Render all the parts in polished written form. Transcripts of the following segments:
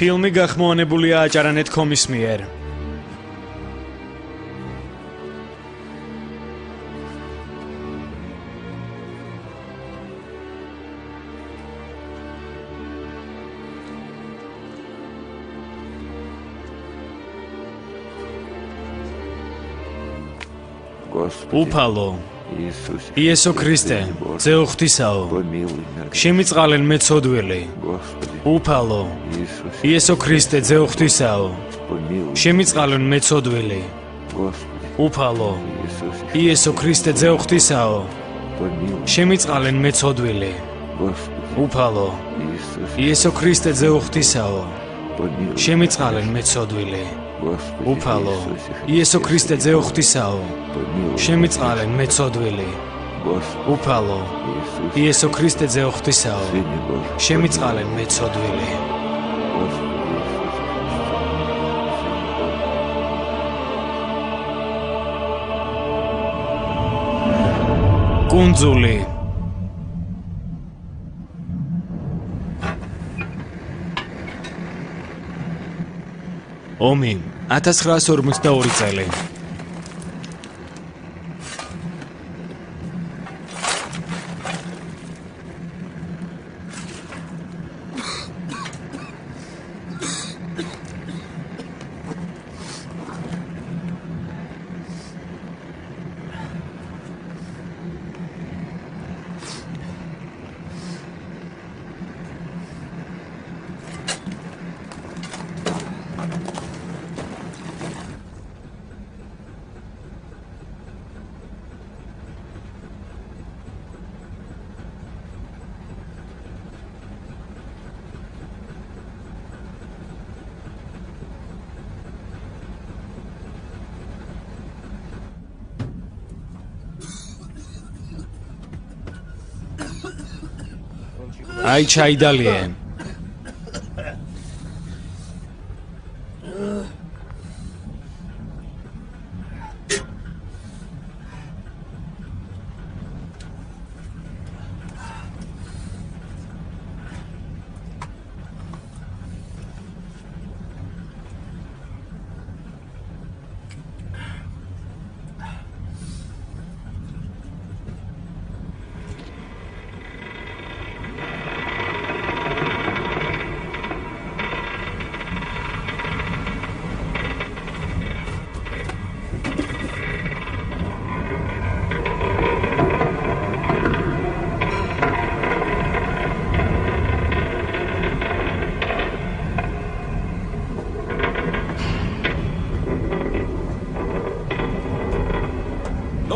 ფილმი გახმოვანებულია აჭარანეტ.com-ის მიერ. უფალო იესო ქრისტე ძეო ღვთისაო შემიწყალენ მეცოდვილი უფალო იესო ქრისტე ძეო ღვთისაო შემიწყალენ მეცოდვილი უფალო იესო ქრისტე ძეო ღვთისაო შემიწყალენ მეცოდვილი უფალო იესო ქრისტე ძეო ღვთისაო შემიწყალენ მეცოდვილი უფალო იესო ქრისტე ძეო ღვთისაო შემიწყალენ მეცოდვილი უფალო იესო ქრისტე ძეო ღვთისაო შემიწყალენ მეცოდვილი კუნძული ომი 1942 წელი აი ჩაიდალიე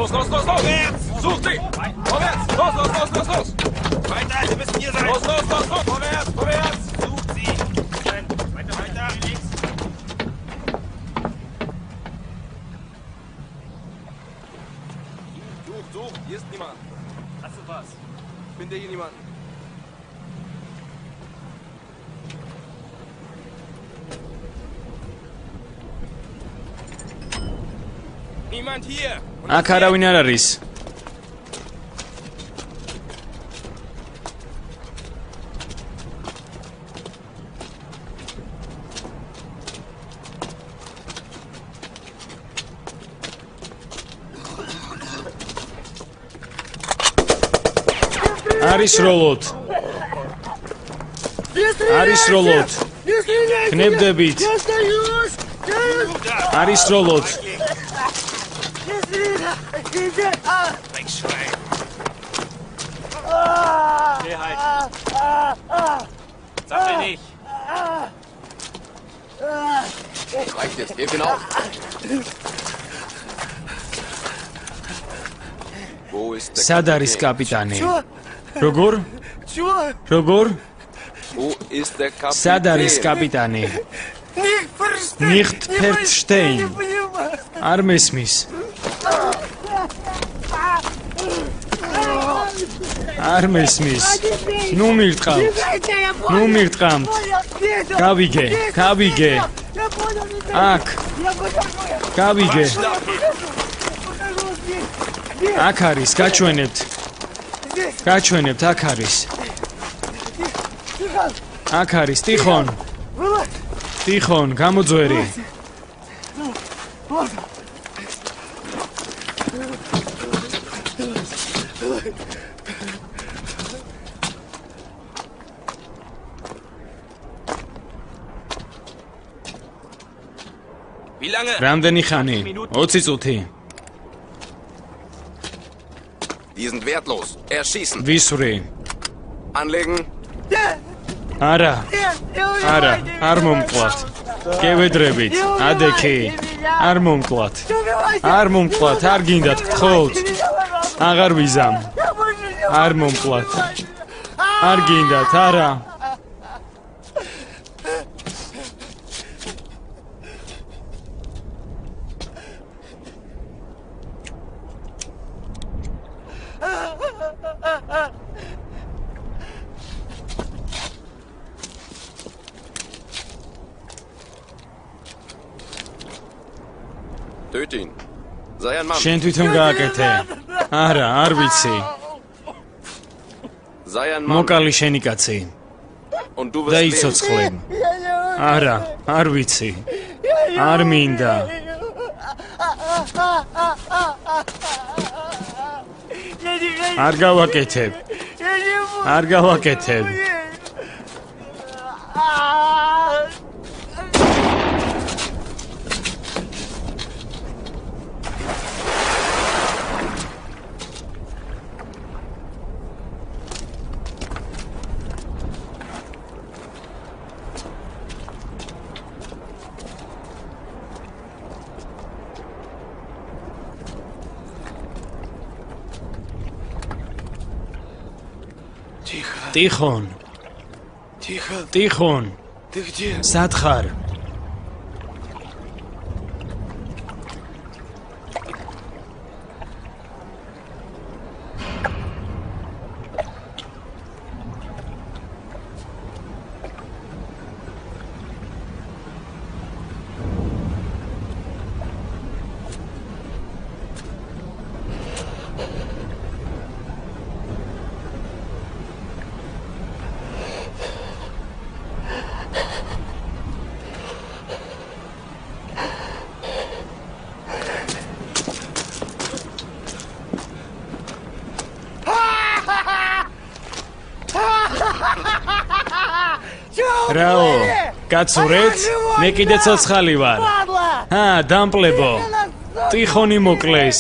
Los! Vorwärts! Such sie! Vorwärts! Los! Weiter, Sie müssen hier sein! Los! Vorwärts! Sucht sie! Weiter! Links! Such! Hier ist niemand! Hast du was? Finde hier niemanden! Niemand hier! აქ არავინ არ არის. არის როლოთ. ხნებდებით. არის როლოთ. Wegschreien! Steh halt! Sammel nicht! Reicht jetzt, heb ihn auf! Wo ist der სად არის კაპიტანი? როგორ? Wo ist der Kapitän? სად არის კაპიტანი? Nicht verstehen. არ მესმის. არ მესმის. ნუ მირტყამთ. გავიგე. აქ. გავიგე. აქ არის, გაჩვენებთ, აქ არის. აქ არის, ტიხონ. ტიხონ, გამოძვერი. Wie lange? რამდენი ხანი? 20 წუთი. Die sind wertlos. Erschießen. ვისვრი. Anlegen. არა. არა, არ მომკლათ. გევედრებით. ადექი. არ მომკლათ. არ მომკლათ, არ გინდათ გთხოვთ. აღარ ვიზამ. არ მომკლათ. არ გინდათ, არა. Töte ihn. Sei ein Mann. შენ თვითონ გააკეთე. არა, არ ვიცი. Sei ein Mann. მოკალი შენი კაცი. Und du და wirst leben. იცოცხლებ. არა, არ ვიცი. არ მინდა. არ გავაკეთებ. არ გავაკეთებ. ტიხონ. Тихо. ტიხონ. Ты где? სად ხარ? რაო, კაცურეთ? მე კიდე ცოცხალი ვარ. დამპლებო. ტიხონი მოკლეს.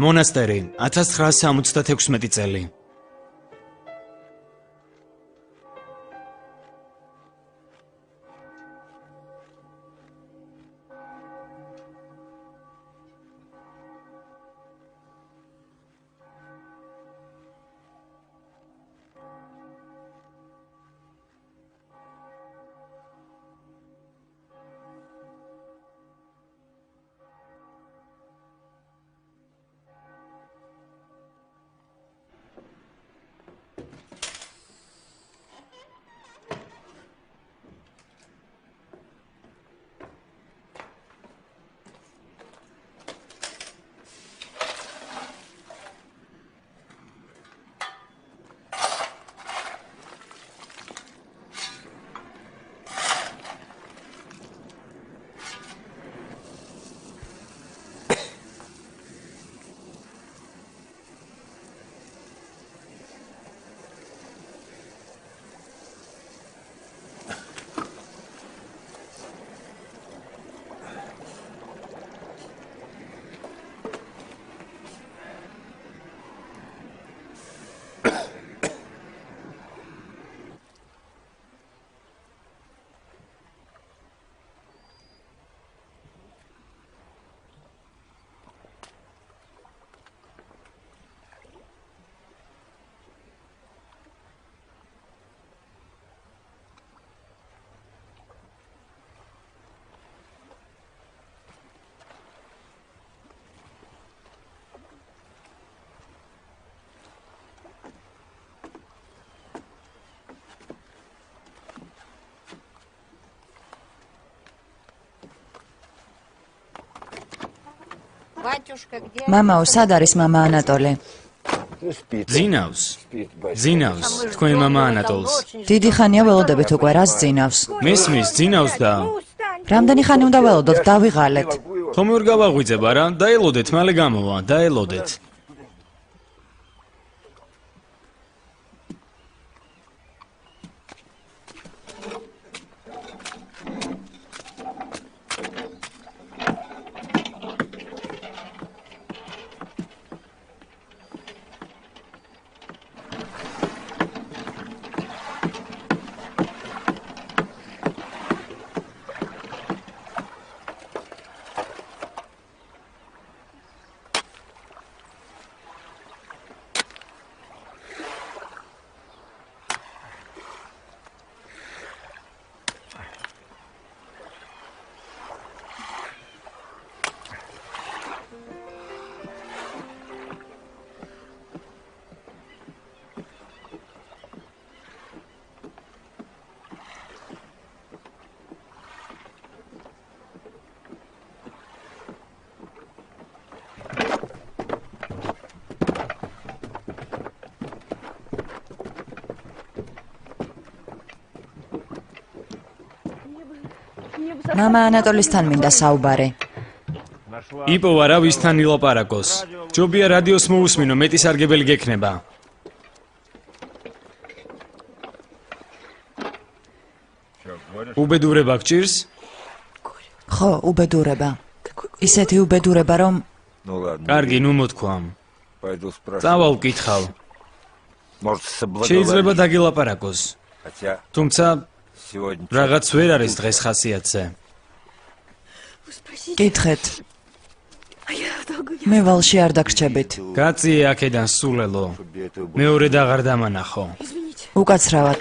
მონასტერი 1976 წელი. მამაო, სად არის მამა ანატოლი? ძინავს თქვენ მამა ანატოლს. დიდი ხანია ველოდებით უკვე, რას ძინავს? მესმის, ძინავს და რამდენი ხანი უნდა ველოდოთ, დავიღალეთ. ხომ ვერ გავაღვიძებ არა? დაელოდეთ, მალე გამოვა, დაელოდეთ. მამა ანატოლისთან მინდა საუბარი. იპოვა რა ვისთან ილაპარაკოს. ჯობია რადიოს მოусმინო, მეტი სარგებელი გექნება. უბედურება გჭირს? ხო, უბედურება. ისეთი უბედურება, რომ კარგი, ნუ მოთქვამ. წავალ ვკითხავ. შეიძლება დაგილაპარაკოს. თუმცა რაღაც ვერ არის დღეს ხასიათზე. კითხეთ. მე ვალში არ დაგრჩებით. გაწიე აქედან სულელო. მეორე დაღარ დამანახო. უკაცრავად.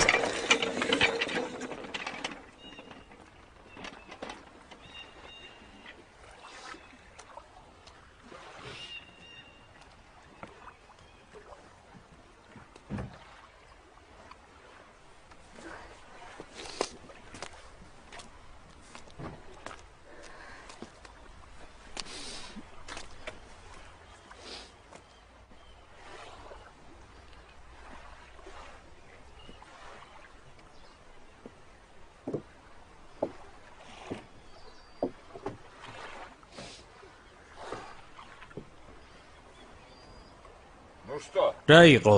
რა იყო?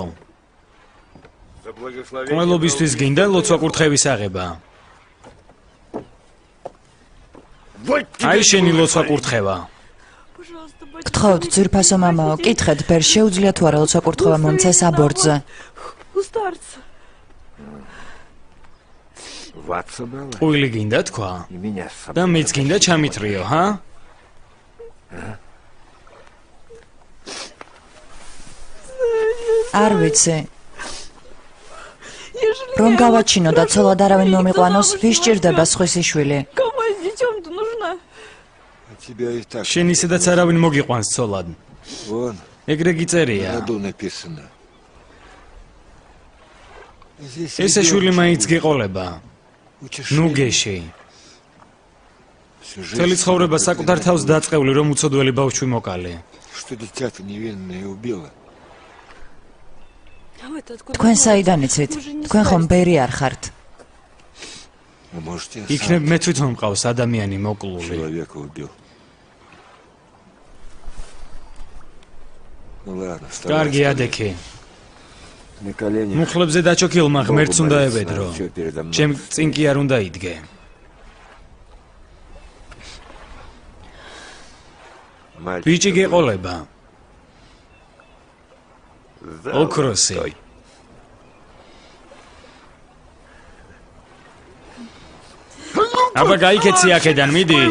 ყველობისთვის გინდა ლოცვა-კურთხევის აღება. აი შენი ლოცვა-კურთხევა. გთხოვთ, ძვირფასო მამაო, კითხეთ, ბერ შეუძლია თუ არა ლოცვა-კურთხევა მომცეს აბორტზე. ყვილი გინდა თქვა? და მეც გინდა ჩამithრიო, ჰა? არ ვიცი. რომ გავაჩინო და ცოლად არავინ მომიყვანოს, ვის ჭირდება სხვისი შვილი? შენ ისედაც არავინ მოგიყვანს ცოლად. ეგრე გიწერია. ესე შვილი მაინც გეყოლება. ნუ გეში. მთელი ცხოვრება საკუთარ თავს დაწყევლი, რომ უცოდველი ბავშვი მოკალე. თქვენ საიდან იცით? თქვენ ხომ ბერი არ ხართ? იქნებ მე თვითონ მყავს ადამიანი მოკლული. კარგი ადექი. მუხლებზე დაჩოქილმა ღმერთს უნდა ევედრო. ჩემ წინ კი არ უნდა იდგე. ბიჭი გეყოლება. ოქროსი. აბა გაიქეცი აქედან, მიდი.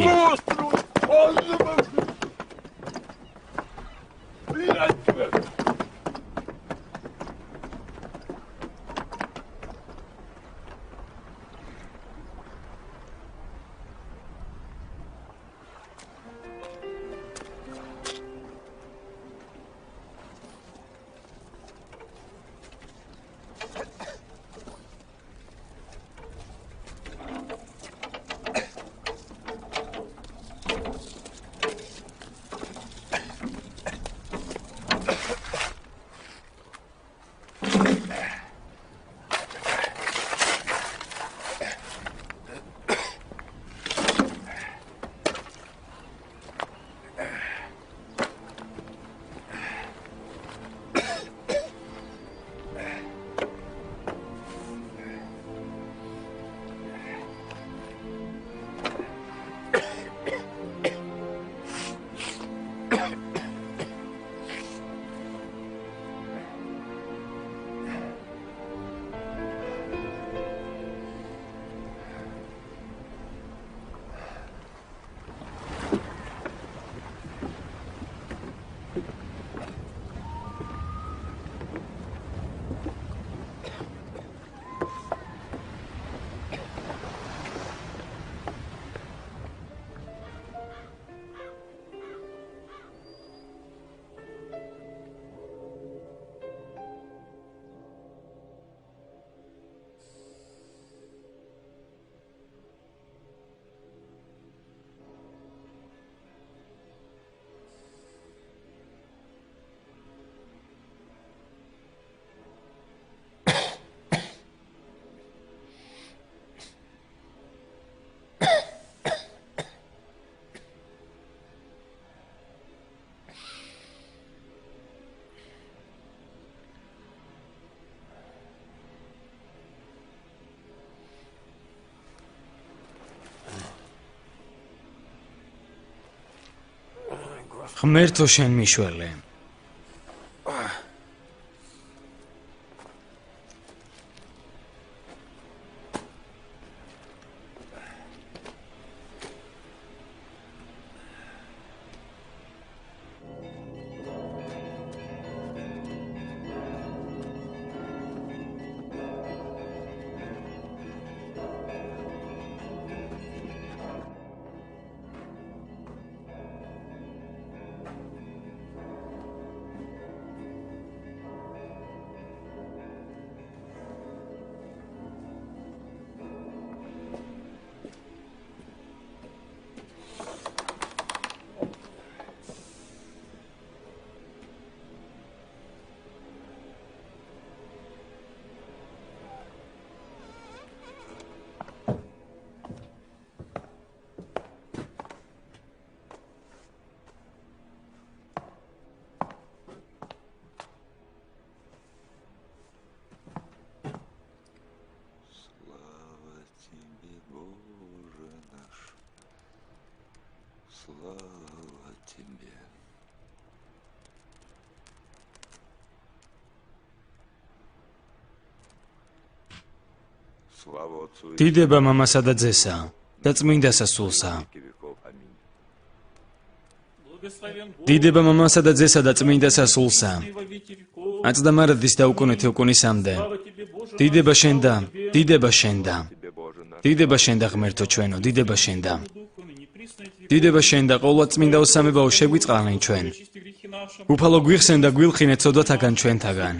ღმერთო შენ მიშველე. დიდება მამასა და ძესა და წმინდასა სულსა. დიდება მამასა და ძესა და წმინდასა სულსა. აწდამარადის და უკუნეთი უკუნისამდე. დიდება შენდა, დიდება შენდა. დიდება შენდა ღმერთო ჩვენო, დიდება შენდა. დიდება შენდა ყოვლად წმინდა უსამებაო შეგვიწყალენ ჩვენ. უფალო გვიხსენ და გვილხინეთ ცოდვათაგან ჩვენთაგან.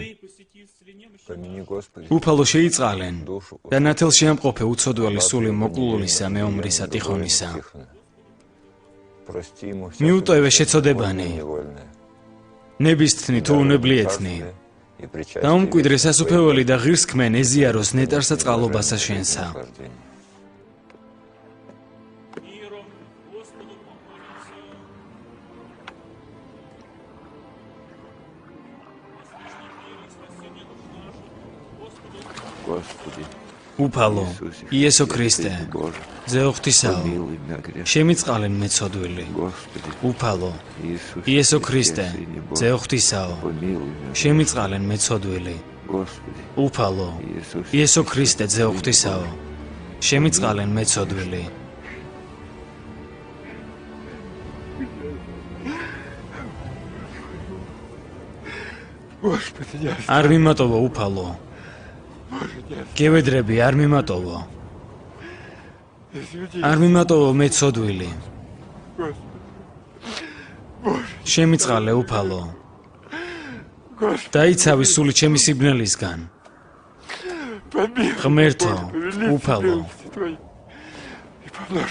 უფალო შეიწყალენ და ნათელში ამყოფე უცოდველი სული მოკლულისა მეომრისა ტიხონისა. მიუტოვე შეცოდებანი ნებისთნი თუ უნებლიეთნი და უმკვიდრე სასუფეველი და ღირსქმენ ეზიაროს ნეტარსა წყალობასა შენსა. უფალო, იესო ქრისტე, ძეო ღვთისაო, შემიწყალენ მეცოდვილი. უფალო, იესო ქრისტე, ძეო ღვთისაო, შემიწყალენ მეცოდვილი. უფალო, იესო ქრისტე, ძეო ღვთისაო, შემიწყალენ მეცოდვილი. არ მიმატოვო უფალო. გევედრები არ მიმატოვო. არ მიმატოვო მეცოდვილი. შემიწყალე უფალო. დაიცავი სული ჩემი სიბნელისგან. ღმერთო, უფალო.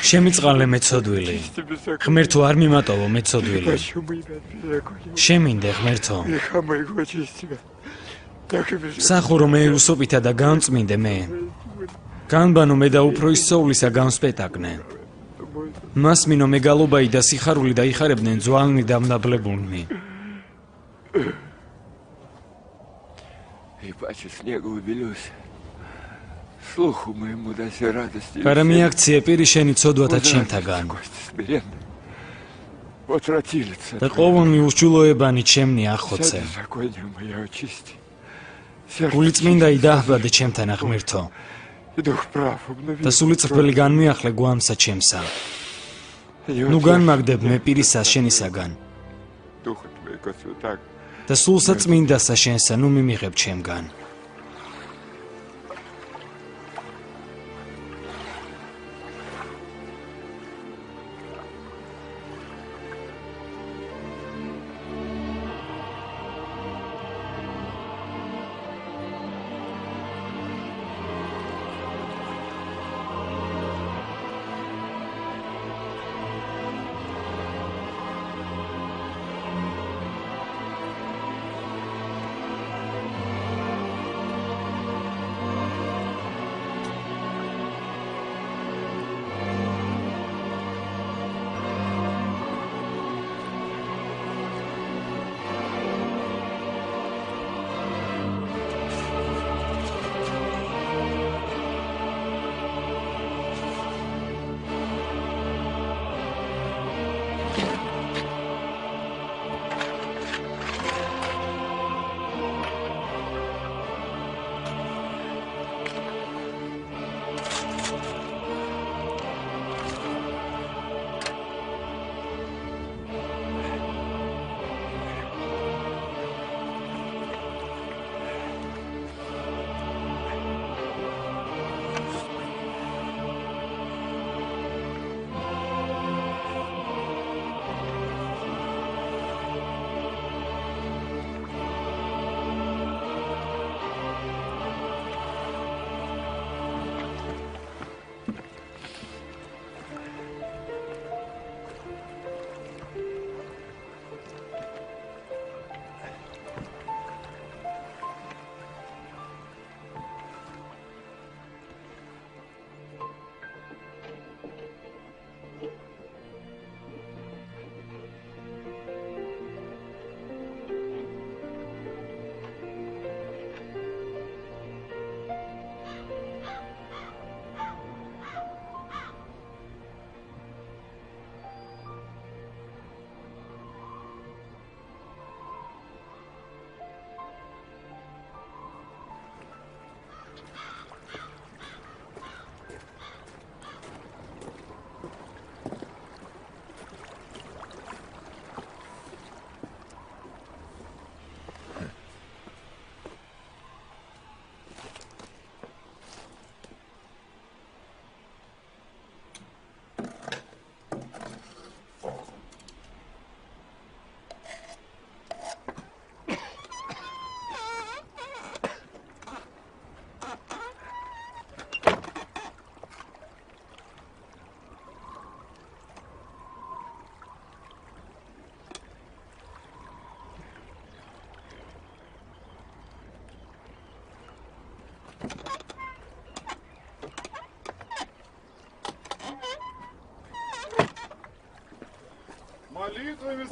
შემიწყალე მეცოდვილი. ღმერთო არ მიმატოვო მეცოდვილი. შემინდე ღმერთო. სახურო მე უსოპითა და გამწმინდე მე. განბანო მე და უფრო ისწავლისა გამსპეტაკნე. მასმინო მეგალობაი და სიხარული დაიხარებდნენ ძვალნი და მნაბლებულნი. კარამიაქციე პირი შენი ცოდვათა ჩემთაგან. და ყოველნი უსჯულოებანი ჩემნი ახოცე. გული წმინდაი დააჰბადე ჩემთან ღმერთო. და სული წრფელი განმიახლე გვამსა ჩემსა. ნუ განმაგდებ მე პირისა შენისაგან. და სულსა წმინდასა შენსა ნუ მიმიღებ ჩემგან.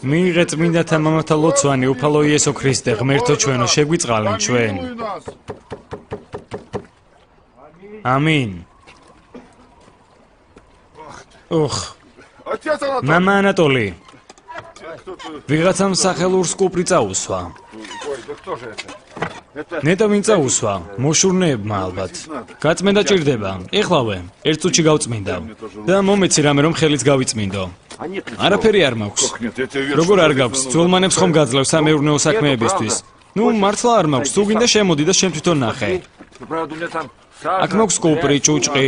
მიიღე წმინდათა მამათა ლოცვანი, უფალო იესო ქრისტე, ღმერთო ჩვენო, შეგვიწყალენ ჩვენ. ამინ. მამა ანატოლი. ვიღაცამ სახელურს კუპრი წაუსვა. ნეტა ვინ წაუსვა? მოშურნეებმა ალბათ. გაწმენდა ჭირდება. ეხლავე, ერთ წუთში გავწმინდავ. და მომეცი რამე რომ ხელიც გავიწმინდო. არაფერი არ მაქვს. როგორ არ გაქვს? ძველმანებს ხომ გაძლევ სამეურნეო საქმეებისთვის? ნუ მართლა არ მაქვს. თუ გინდა შემოდი და შენ თვითონ ნახე. აქ მაქვს კუპრი, ჭუჭყი.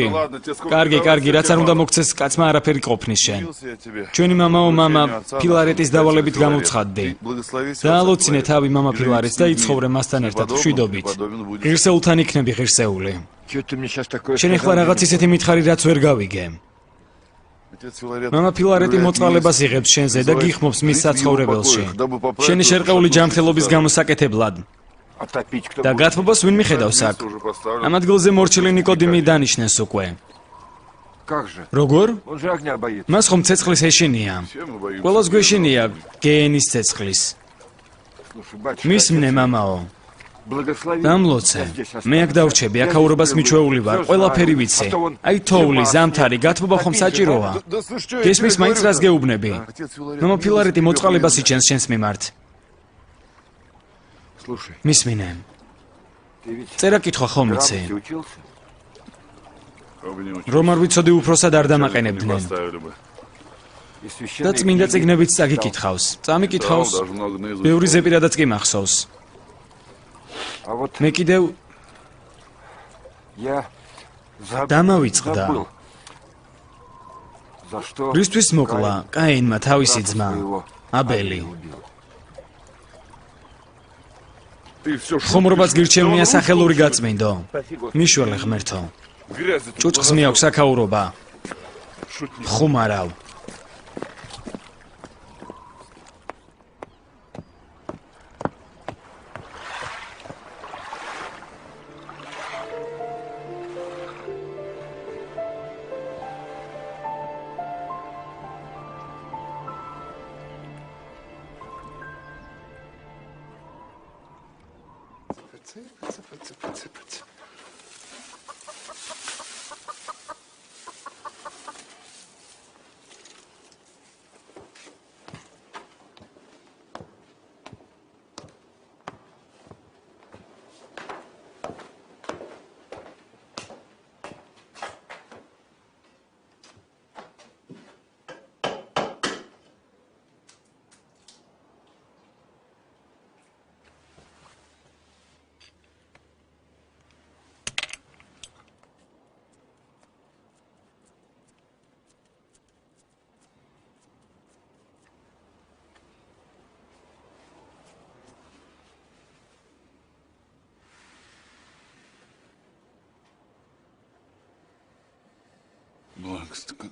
კარგი, რაც არ უნდა მოგცეს კაცმა არაფერი ყოფნის შენ. ჩვენი მამაო მამა ფილარეტის დავალებით გამოვცხადდი. დაალოცინე თავი მამა ფილარეტს და იცხოვრე მასთან ერთად მშვიდობით. ღირსეულთან იქნები ღირსეული. შენ ახლა რაღაც ისეთი მითხარი, რაც ვერ გავიგე. მამა ფილარეტი მოწყალებას იღებს შენზე და გიხმობს მის საცხოვრებელში. შენი შერყეული ჯანმრთელობის გამოსაკეთებლად. და გათბობას ვინ მიხედავს აქ? ამ ადგილზე მორჩილი ნიკოდიმი დანიშნეს უკვე. როგორ? მას ხომ ცეცხლის ეშინია. ყველას გვეშინია გენის ცეცხლის. მისმნე მამაო. დამლოცე. მე აქ დავრჩები, აქაურობას მიჩვეული ვარ, ყველაფერი ვიცი. აი თოვლი, ზამთარი, გათბობა ხომ საჭიროა? გესმის მაინც რას გეუბნები? მამა ფილარეტი მოწყალებას იჩენს შენს მიმართ. მისმინე. წერა კითხვა ხომ იცი? რომ არ ვიცოდი უფროსად არ დამაყენებდნენ. და წმინდა წიგნებიც წაგიკითხავს. წამიკითხავს. ბევრი ზეპირადაც კი მახსოვს. მე კიდევ დამავიწყდა. რისთვის მოკლა კაინმა თავისი ძმა აბელი? ხომრობას გირჩევნია სახელური გაწმინდო. მიშველე ღმერთო. ჭუჭყს მიაქვს აქაურობა. ხუმარავ.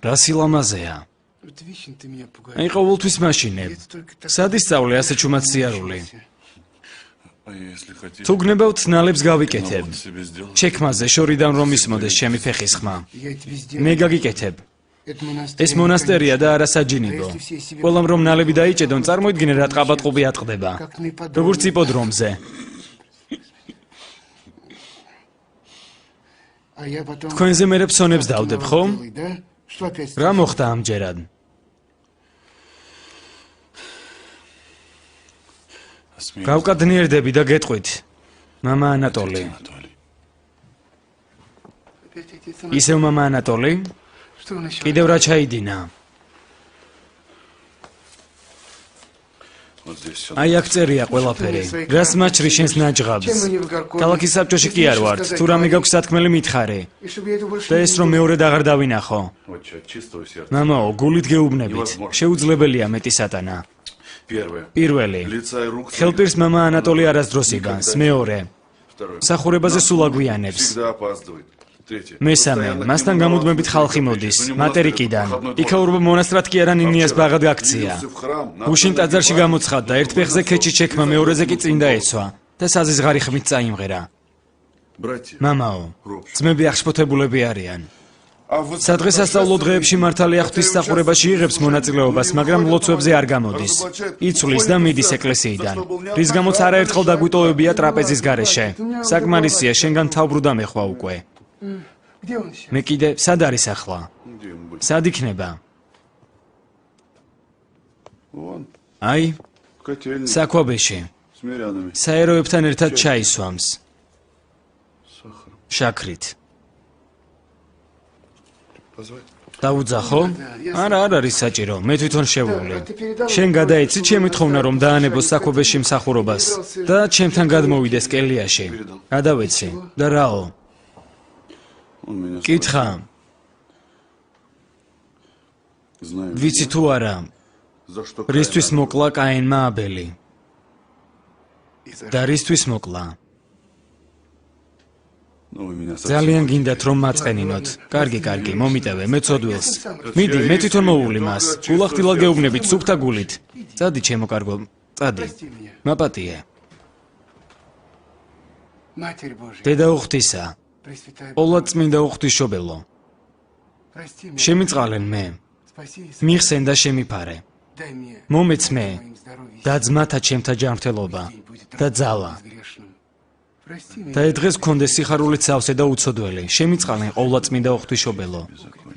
რა სილამაზეა. აი ყოველთვის მაშინებ. სად ისწავლე ასე ჩუმად სიარული? თუ გნებავთ ნალებს გავიკეთებ. ჩექმაზე შორიდან რომ ისმოდეს ჩემი ფეხის ხმა. მე გაგიკეთებ. ეს მონასტერია და არა საჯინიბო. ყველამ რომ ნალები დაიჭედონ, წარმოიდგინე რა ტყაბატყუბი ატყდება. როგორც იპოდრომზე. თქვენზე მერე ფსონებს დავდებ, ხო? რა მოხდა ამჯერად? გავკადნიერდები და გეტყვით. მამა ანატოლი. ისევ მამა ანატოლი? კიდევ რა ჩაიდინა? აი აქ წერია ყველაფერი. რას მაჩრი შენს ნაჯღაბს? ქალაქის საბჭოში კი არ ვართ. თუ რამე გაქვს სათქმელი მითხარი. და ეს რომ მეორედ აღარ დავინახო. მამაო, გულით გეუბნებით. შეუძლებელია მეტი სატანა. პირველი. ხელპირს მამა ანატოლი არასდროს იგანს. მეორე. მსახურებაზე სულ აგვიანებს. მესამე, მასთან გამუდმებით ხალხი მოდის, მატერიკიდან. იქაურობა მონასტრად კი არა ნინიას ბაღად გაქცია. გუშინ ტაძარში გამოცხადდა, ერთ ფეხზე ქეჩი ჩექმა, მეორეზე კი წინ დაეცვა და საზიზღარი ხმით წაიმღერა. მამაო, ძმები აღშფოთებულები არიან. სადღესასწაულო დღეებში მართალია ღვთისმსახურებაში იღებს მონაწილეობას, მაგრამ ლოცვებზე არ გამოდის. იცვლის და მიდის ეკლესიიდან. რის გამოც არაერთხელ დაგვიტოვებია ტრაპეზის გარეშე. საკმარისია, შენგან თავბრუდა მეხვა უკვე. მე კიდე სად არის ახლა? სად იქნება? აი, საქვაბეში. საეროებთან ერთად ჩაისვამს. შაქრით. დაუძახო? არა, არ არის საჭირო, მე თვითონ შევული. შენ გადაეცი ჩემი თხოვნა რომ დაანებოს საქვაბეში მსახურობას და ჩემთან გადმოვიდეს კელიაში. გადავეცი და რაო? კითხა. ვიცი თუ არა, რისთვის მოკლა კაინმა აბელი? და რისთვის მოკლა? ძალიან გინდათ რომ მაწყენინოთ. კარგი, მომიტევე, მე ცოდვილს. მიდი, მე თვითონ მოვული მას. გულახდილად გეუბნებით სუფთა გულით. წადი, ჩემო კარგო, წადი. მაპატიე. დედა უღვთისა, ყოვლადწმინდა უღვთისმშობელო. შემიწყალენ მე. მიხსენ და შემიფარე. მომეც მე და ძმათა ჩემთა ჯანმრთელობა და ძალა. და დღეს გქონდეს სიხარულით სავსე და უცოდველი. შემიწყალენ ყოვლადწმინდა უღვთისმშობელო.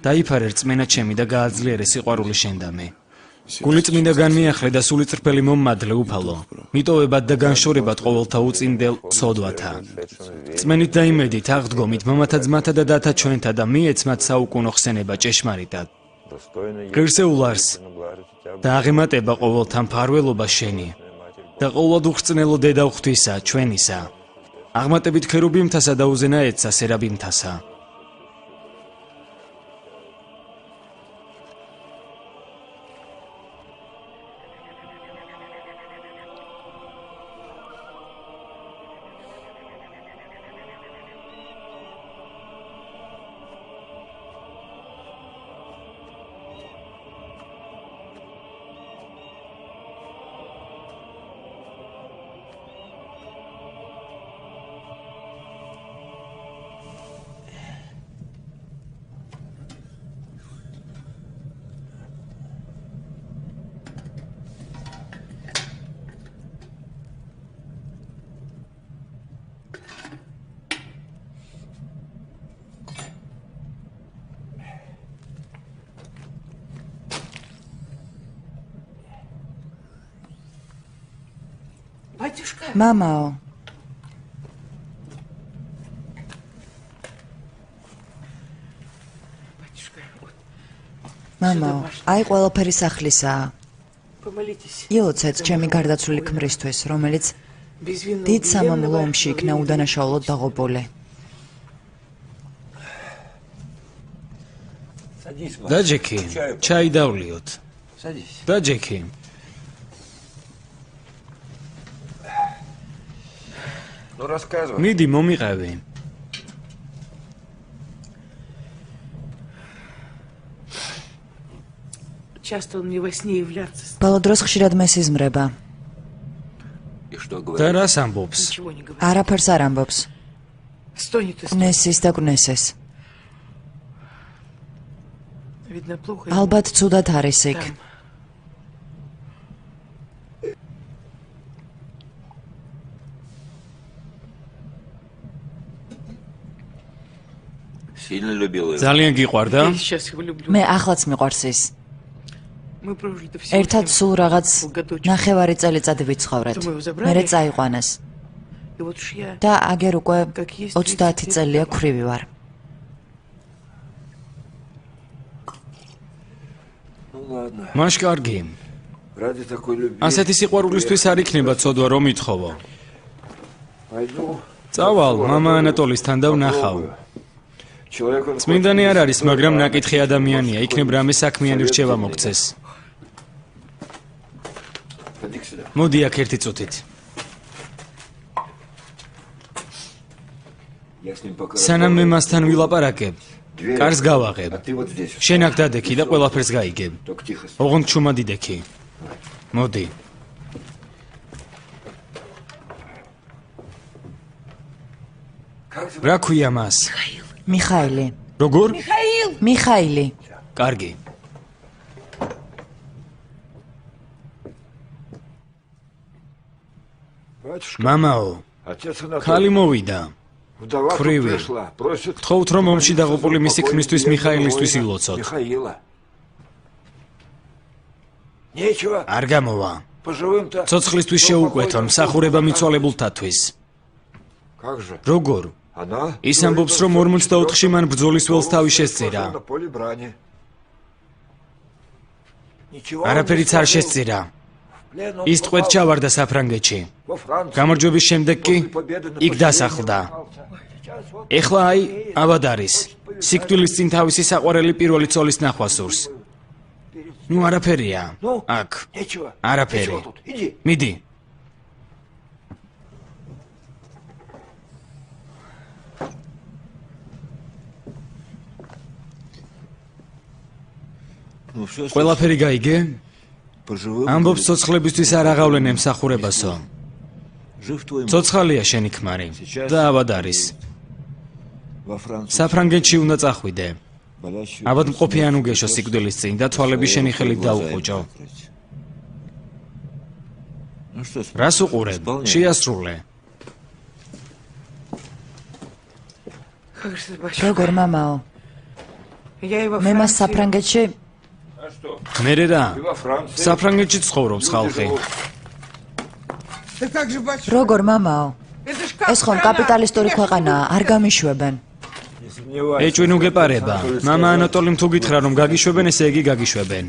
დაიფარე რწმენა ჩემი და გააძლიერე სიყვარული შენდამე. გულიწმინდა განმიახლე და სულიწრფელი მომმადლე უფალო. მიტოვებად და განშორებად ყოველთა უწინდელ სოდვათა. წმენით და იმედით აღდგომით მამათა ძმათა და დათა ჩვენთა და მიეც მათ საუკუნო ხსენება ჭეშმარიტად. ღირსეულარს და აღემატება ყოველთა მფარველობა შენი და ყოვლად უხრწნელო დედა ღვთისა ჩვენისა. აღმატებით ქერუბიმთასა და უზენაეთსა სერაბიმთასა. მამაო. მამაო, აი ყველაფერი სახლისაა. იოცეთ ჩემი გარდაცვლილი ქმრისთვის, რომელიც დიდ სამამულო ომში იქნა უდანაშაულოდ დაღუპული. დაჯექი, ჩაი დავლიოთ. დაჯექი. მიდი მომიყევი. ბოლო დროს ხშირად მესიზმრება. და რას ამბობს? არაფერს არ ამბობს. კნესის და კნესეს. ალბათ ცუდად არის იქ. ძალიან გიყვარდა? მე ახლაც მიყვარს ის. ერთად სულ რაღაც 9 წელიწადი ვიცხოვრეთ. მერე წაიყვანეს. და აგერ უკვე 30 წელია ქვრივი ვარ. მაშ კარგი. ასეთი სიყვარულისთვის არ იქნება ცოდვა რომ ითხოვო. წავალ მამა ანატოლისთან და ვნახავ. წმინდანი არ არის, მაგრამ ნაკითხი ადამიანია, იქნებ რამე საქმიანი რჩევა მოგცეს. მოდი აქ ერთი წუთით. სანამ მე მასთან ვილაპარაკებ, კარს გავაღებ. შენ აქ დადექი და ყველაფერს გაიგებ. ოღონდ ჩუმად იდექი. მოდი. რა ქვია მას? მიხაილი. როგორ? მიხაილი. კარგი. მამაო, ქალი მოვიდა. Кривый. გთხოვთ რომ ომში დაღუპული მისი ქმრისთვის მიხაილისთვის ილოცოთ. არ გამოვა. ცოცხლისთვის შეუკვეთონ მსახურება მიცვალებულთათვის. როგორ? ის ამბობს რომ 44-ში მან ბრძოლის ველს თავი შესწირა. არაფერიც არ შესწირა. ის ტყვედ ჩავარდა საფრანგეთში. გამარჯვების შემდეგ კი იქ დასახლდა. ეხლა აი ავად არის. სიკვდილის წინ თავისი საყვარელი პირველი ცოლის ნახვა სურს. ნუ არაფერია. აქ. არაფერი. მიდი. ყველაფერი გაიგე? ამბობს ცოცხლებისთვის არ აღავლენ ემსახურებასო. ცოცხალია შენი ქმარი და ავად არის. საფრანგეთში უნდა წახვიდე. აბად მყოფი ან უგეშო სიკვდილის წინ და თვალები შენი ხელით დაუყუჭო. რას უყურებ? შეასრულე. როგორ მამაო? მე მას საფრანგეთში მერე რა? საფრანგეთში ცხოვრობს ხალხი. როგორ მამაო? ეს ხომ კაპიტალისტური ქვეყანაა, არ გამიშვებენ. ეჭვი ნუ გეპარება. მამა ანატოლიმ თუ გითხრა რომ გაგიშვებენ, ესე იგი გაგიშვებენ.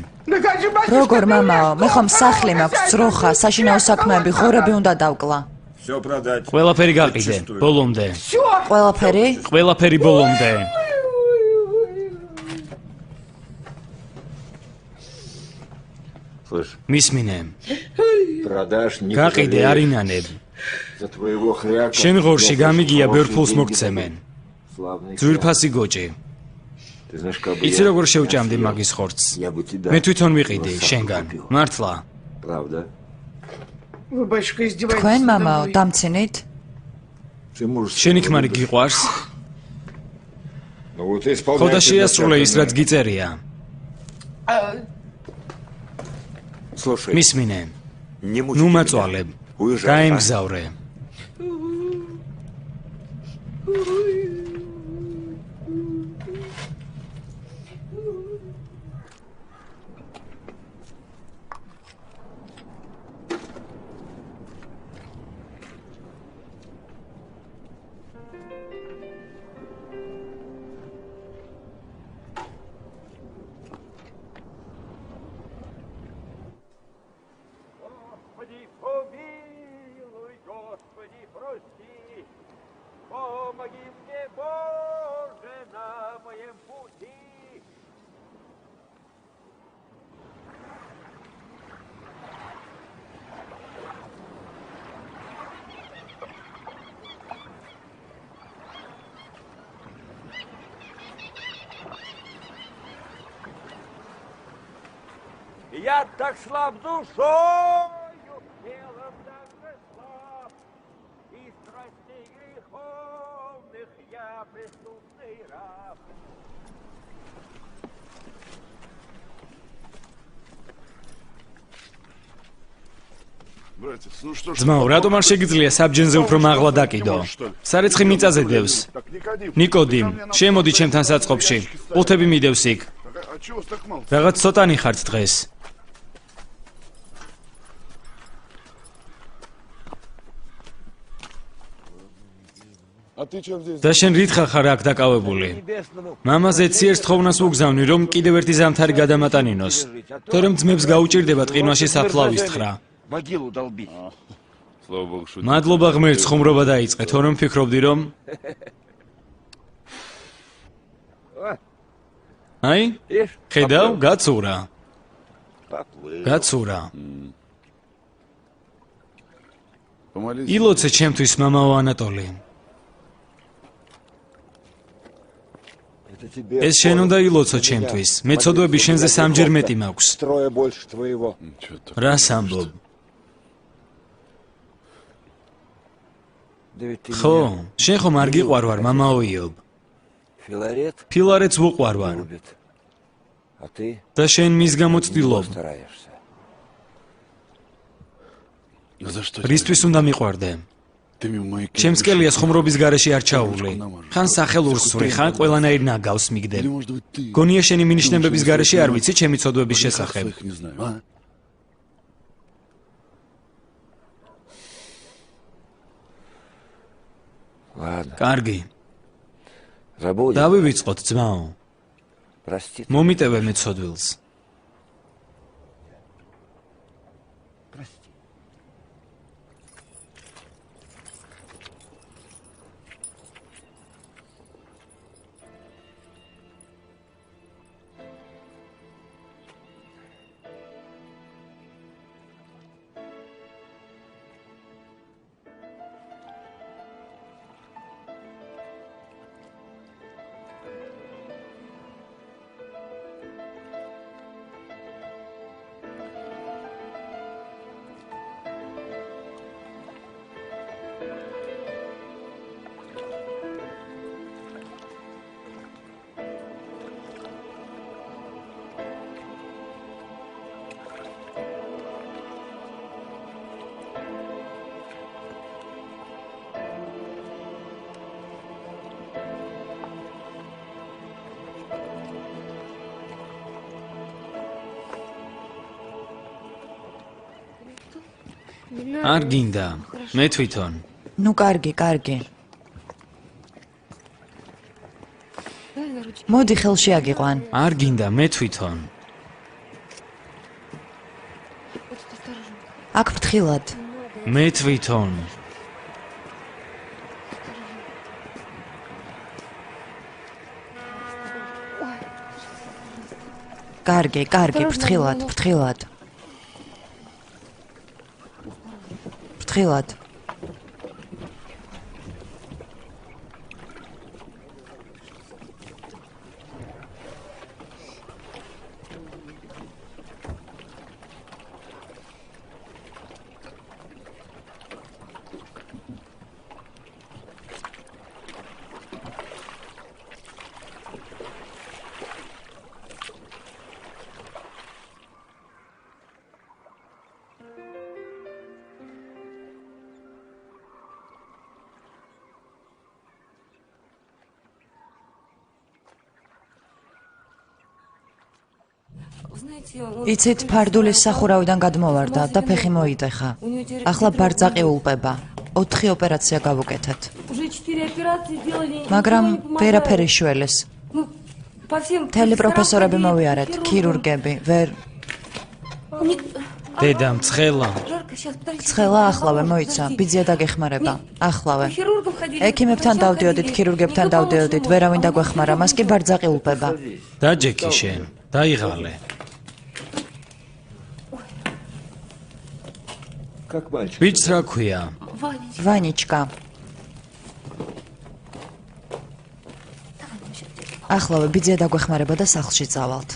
როგორ მამაო? მე ხომ სახლი მაქვს, ძროხა, საშინაო საქმეები, ღორები უნდა დავკლა. ყველაფერი გაყიდე, ბოლომდე. ყველაფერი? ყველაფერი ბოლომდე. მისმინე. გაყიდე არინანებ. შენ ღორში გამიგია ბევრ ფულს მოგცემენ. ძვირფასი გოჭი. იცი როგორ შევჭამდი მაგის ხორცს? მე თვითონ ვიყიდი შენგან. მართლა. თქვენ მამაო, დამცინით? შენი ქმარი გიყვარს? ხო და შეასრულე ის რაც გიწერია. მისმინე. ნუ მაწვალებ. გაემგზავრე. Я так слаб душою, телом также слаб, и страстей греховных я преступный раб. ძმაო, რატომ არ შეგიძლია საბჯენზე უფრო მაღლა დაკიდო? სარეცხი მიწაზე დევს. ნიკოდიმ, შემოდი ჩემთან საწყობში. ყუთები მიდევს იქ. რაღაც ცოტანი ხართ დღეს. და შენ რითხა ხარ აქ დაკავებული? მამაზე ციერს თხოვნას უგზავნი, რომ კიდევ ერთი ზამთარი გადამატანინოს. თორემ ძმებს გაუჭირდება ტყინვაში საფლავის თხრა. მადლობა ღმერთს, ხუმრობა დაიწყე, თორემ ფიქრობდი რომ აი, ხედავ, გაცურა. გაცურა. ილოცე ჩემთვის მამაო ანატოლი. ეს შენ უნდა ილოცო ჩემთვის. მეცოდვები შენზე სამჯერ მეტი მაქვს. რას ამბობ? ხო, შენ ხომ არ გიყვარ ვარ, მამაო იობ. Филарет ფილარეთს ვუყვარვარ любит. А ты და შენ მის გამო ცდილობ. стараешься. За что? რისთვის უნდა მიყვარდე? Ты мне мои ჩემს კელია ხუმრობის გარეშე არ ჩაუვლი. ხან სახელურს სვრი, ხან ყველანაირ ნაგავს მიგდებ. Или, может быть, ты? გონია შენი მინიშნებების გარეშე არ ვიცი ჩემი ცოდვების შესახებ. Своих не знаю, а? Ладно, კარგი, забудем. დავივიწყოთ ძმაო. Прости. მომიტევე მე ცოდვილს. არ გინდა, მე თვითონ. ნუ კარგი, კარგი. მოდი ხელში აგიყვან. არ გინდა, მე თვითონ. აქ ფრთხილად. მე თვითონ. კარგი, კარგი, ფრთხილად, ფრთხილად. ფრთხილად. იცით, ფარდულის სახურავიდან გადმოვარდა და ფეხი მოიტეხა. ახლა ბარძაყი ულპება. 4 ოპერაცია გავუკეთეთ. მაგრამ ვერაფერი შველეს. მთელი პროფესორები მოვიარეთ, ქირურგები, ვერ დედა მცხელა. ცხელა ახლავე მოიცა, ბიძია დაგეხმარება. ახლავე. ექიმებთან დავდიოდით, ქირურგებთან დავდიოდით, ვერავინ დაგვეხმარა, მას კი ბარძაყი ულპება. დაჯექი შენ, დაიღალე. Как мальчик. ბიჭს რა ქვია? ვანიჩკა. ახლავე ბიძია დაგვეხმარება და სახლში წავალთ.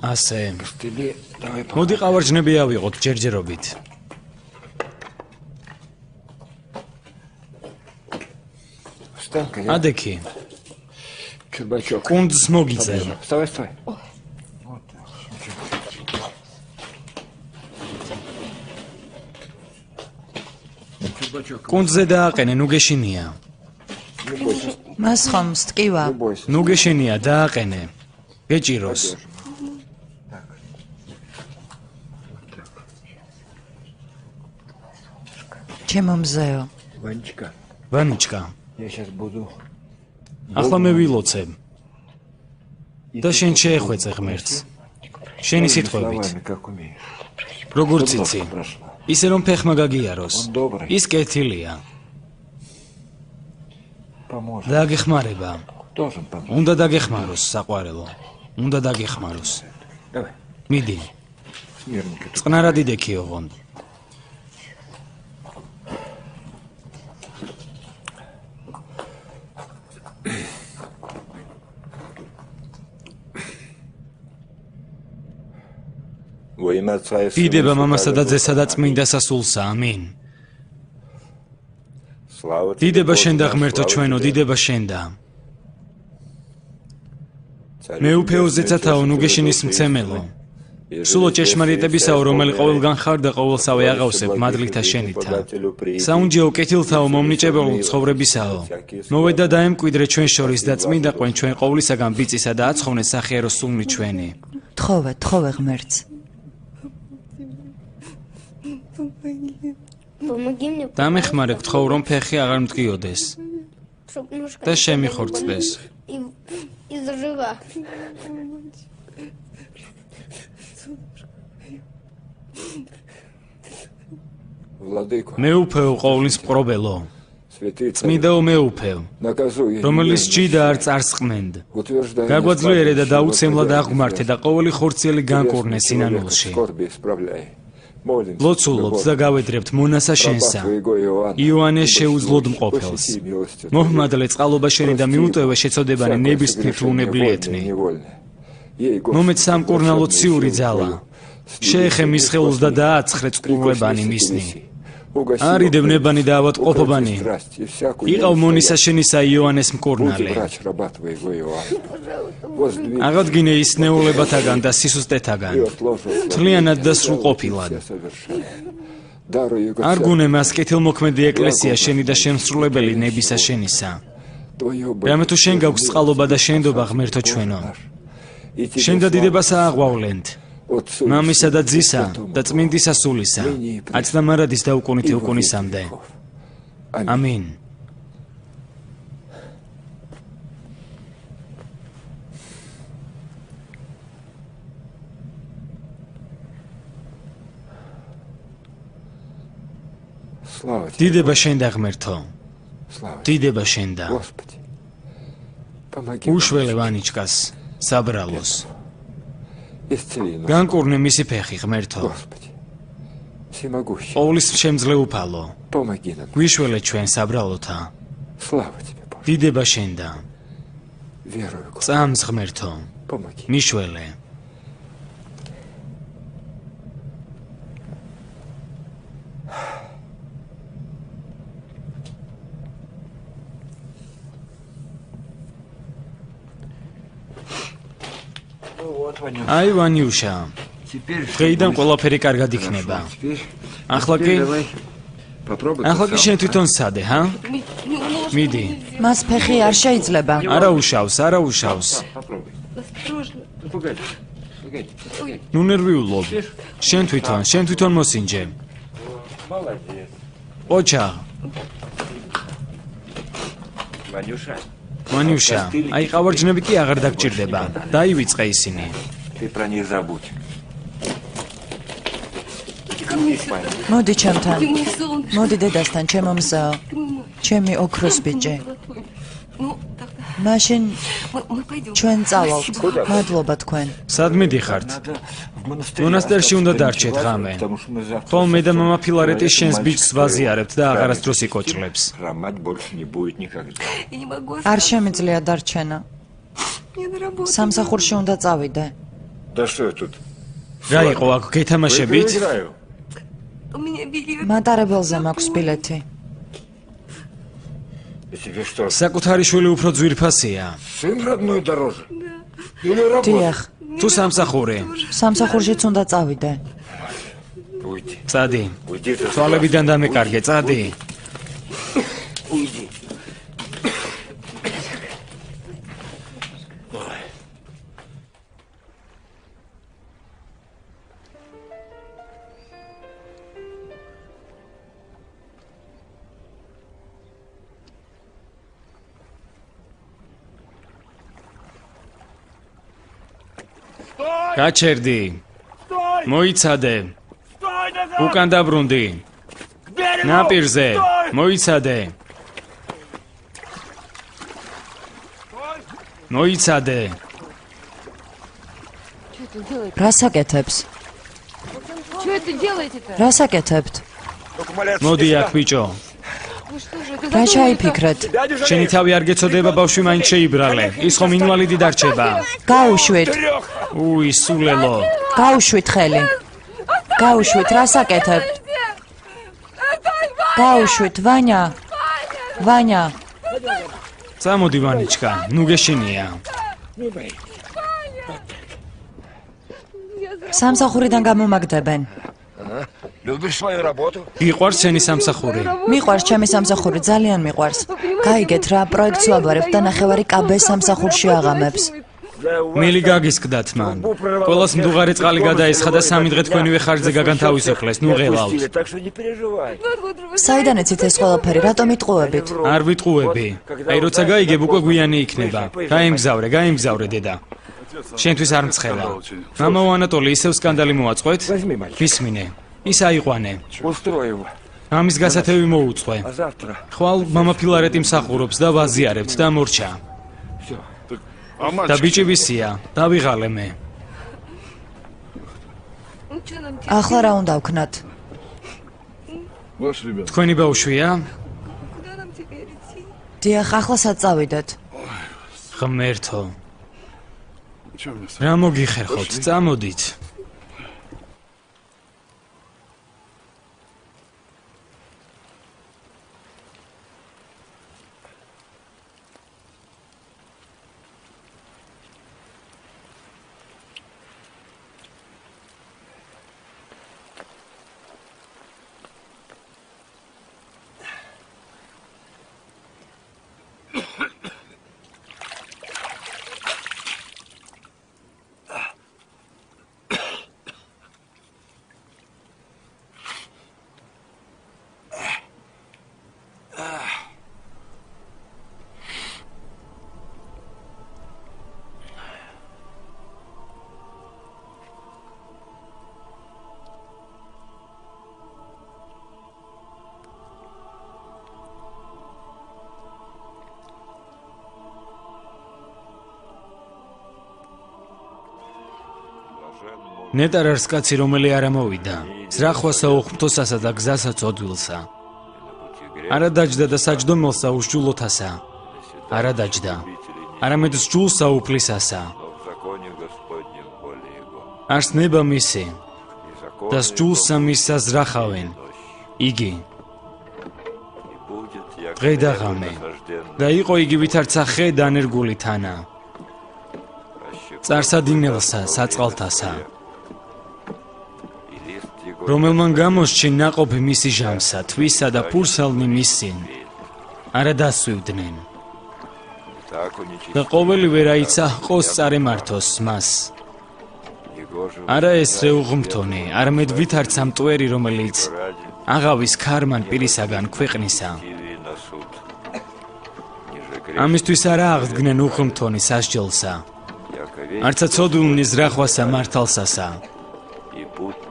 ასე. Костыли, давай по. მოდი ყავარჯნები ავიღოთ ჯერჯერობით. Встань-ка, я. ადექი, Чурбачок. კუნძს მოგიწევ. Вставай, вставай. კუნძზე დააყენე, ნუ გეშინია. Не бойся, მას ხომ სტკივა? не бойся. ნუ გეშინია, დააყენე. გეჭიროს. ჩემო მზეო. Ванечка, ვანიჩკა, я сейчас буду. ახლა მე ვილოცებ და შენ შეეხვეწე ღმერთს. შენი სიტყვებით, Словами, как умеешь. როგორც იცი, Прошла. ისე რომ ფეხმა გაგიაროს. Он добрый. ის კეთილია. Поможет. დაგეხმარება. Должен помочь. უნდა დაგეხმაროს საყვარელო. უნდა დაგეხმაროს. Давай. მიდი, Смирненько. тут. წყნარად იდექი ოღონდ. Во имя Отца и Сына დიდება и მამასა და Святаго ძესა და Духа. წმინდა სასულსა. ამინ. Слава тебе, დიდება Боже შენდა наш, ღმერთო слава ჩვენო, тебе. დიდება შენდა. Царю მე небесный, უფეოზეცათაო, ნუ честный, გეშინის добрый, მცემელო. истинный. სულო Иисус ჭეშმარიტებისაო, Христос, რომელი Бога, ყოველგან ხარ და ყოველსავე Боже, აღავსებ благих მადლითა людей, შენითა. подателю приди. საუნჯეო კეთილთაო, მომნიჭებელო ცხოვრებისაო. მოვედა და ემკვიდრე ჩვენ შორის და წმინდა ყვენ ჩვენ ყოვლისაგან ბიწისა და აცხოვნე სახიერო სულნი ჩვენი. თხოვე ღმერთს. Помоги мне, დამეხმარე გთხოვ, რომ ფეხი აღარ მდგიოდეს чтоб ножка და не შემიხორცდეს. и зажила. Владыко, მეუფეო ყოვლის მყრობელო, святый царь, წმინდაო მეუფეო, наказуй რომელიც неверных, ჭიდა არ წარსყმენდ. утверждай გაგვაძლიერე და неспасущего დაუცემლა და тебя აღმართე და Христа. ყოველი ხორციელი განკურნე Грешный человек სინანულში. скорби исправляй. Молимся ლოცულობთ тебе, და Боже. გავედრებთ მონასა Раба შენსა. твоего Иоанна, იოანე ибо შეუძლოდ слушай, მყოფელს. посети милостью твоей. მოჰმადლე წყალობა შენი და მიუტოვე შეწოდებანი Всякое ნებისმიერ согрешение, უნებრივი вольное и ეთნი. невольное. Ей, Господи, მომეც სამკურნალო благословенную ციური силу ძალა. твою. შეეხე მის ხელს და დააცხრე წყურვლებანი მისნი. არიდებ ნებანი და ავადმყოფობანი. იყავ მონისა შენისა იოანეს მკურნალე. აღადგინე ის ნეულებათაგან და სისუსტეთაგან. თლიანად და სრულყოფილად. არ გუნე მას კეთილმოქმედი ეკლესია შენი და შემსრულებელი ნებისა შენისა. რამე თუ შენ გაქვს წყალობა და შენდობა ღმერთო ჩვენო. შენ და დიდებასა აღვავლენთ. მამისა და ძისა და წმინდისა სულისა, აც და მარადის და უკუნითი უკუნისამდე. ამინ. დიდება შენდა ღმერთო. დიდება შენდა. უშველე ვანიჩკას, საბრალოს. განკურნე მისი ფეხი ღმერთო. ყოვლის შემძლე უფალო. გვიშველე ჩვენ საბრალოთა. დიდება შენდა. წამს ღმერთო. მიშველე. აი ვანიუშა. დღეიდან ყველაფერი კარგად იქნება. ახლა კი შენ თვითონ სადე, ჰა? მიდი. მას ფეხი არ შეიძლება. არა უშავს. ნუ ნერვიულობ. შენ თვითონ მოსინჯე. ოჩა. ვანიუშა, აი ყავარჯნები კი აღარ დაგჭირდება. დაივიწყე ისინი. Ты про них забудь. მოდი ჩემთან. მოდი დედასთან, ჩემო მზაო. ჩემი ოქროს ბიჭი. მაშინ ჩვენ წავალთ. მადლობა თქვენ. სად მიდიხართ? მონასტერში უნდა დარჩეთ ღამე. ხოლმე და მამა ფილარეტი შენს ბიჭს ვაზიარებთ და აღარასდროს იკოჭლებს. Хромать больше не будет никогда. არ შემიძლია დარჩენა. სამსახურში უნდა წავიდე. Да что я тут? რა იყო აქ გეთამაშებით? Играю. მატარებელზე მაქვს ბილეთი. И тебе что, საკუთარი შვილი უფრო ძვირფასია. сын родной дороже? Или работа? დიახ, თუ სამსახური. სამსახურშიც უნდა წავიდე. Уйди. წადი. Уйди ты. თვალებიდან დამეკარგე, წადი. Уйди. გაჩერდი. მოიცადე. უკან დაბრუნდი. ნაპირზე. მოიცადე. მოიცადე. რას აკეთებს? Что это делаете-то? რას აკეთებთ? მოდი აქ ბიჭო. Вы что же, это რა задумали-то? ჩაიფიქრეთ? შენი თავი არ გეცოდება ბავშვი მაინც შეიბრალე. ის ხომ ინვალიდი დარჩება. გაუშვით. უი, სულელო. გაუშვით ხელი. გაუშვით, რას აკეთებ? გაუშვით, ვანია. ვანია. წამოდი ვანიჩკა, ნუ გეშინია. სამსახურიდან გამომაგდებენ. Любишь свою работу? გიყვარს შენი სამსახური? მიყვარს ჩემი სამსახური, ძალიან მიყვარს. გაიგეთ რა, პროექტს ვაბარებ და ნახევარი კაბეს სამსახურში აღამებს. მილი გაგისკდათ მან. ყველას მდუღარი წყალი გადაესხა და 3 დღე თქვენივე ხარჯზე გაგანთავისუფლეს, ნუ ღელავთ. Так что не переживай. საიდან ეცით ეს ყველაფერი, რატომ იტყუებით? არ ვიტყუები. აი როცა გაიგებ უკვე გვიანი იქნება. გაიმგზავრე დედა. შენთვის არ მცხელა. მამაო ანატოლი ისევ სკანდალი მოაწყვეთ? ვისმინე. ის აიყვანე. Устрой его. ამის გასათევი მოუწყვე. А завтра? ხვალ мама ფილარეტი მსახურობს და ვაზიარებთ და მორჩა. და ბიჭი ვისია? დავიღალე მე. ახლა რა უნდა ვქნათ? თქვენი ბავშვია? დიახ, ახლა წავიდეთ. ღმერთო. რა მოგიხერხოთ, წამოდით. ნეტარარს კაცი რომელი არ ამოვიდა, ზრახვასა უხმთოსასა და გზასაც ოდვილსა. არა დაჯდა და საჯდომელსა უშჯულოთასა. არა დაჯდა, არამედ სჯულსა უფლისასა. არს ნება მისი და სჯულსა მისსა ზრახავენ. იგი დღე და ღამე და იყო იგი ვითარცა ხე დანერგული თანა. წარსადინელსა საწყალთასა. რომელმან გამოსჩი ნაყოფი მისი ჟამსა, თვისა და ფურსალნი მისინ, არა დასვივდნენ. და ყოველი ვერ აიცა ჰყოს წარემართოს მას. არა ესრე უღმრთონი, არამედ ვითარცა მტვერი, რომელიც აღავის ქარმან პირისაგან ქვეყნისა. ამისთვის არა აღდგნენ უღმრთონი სასჯელსა, არცა ცოდულნი ზრახვასა მართალსასა.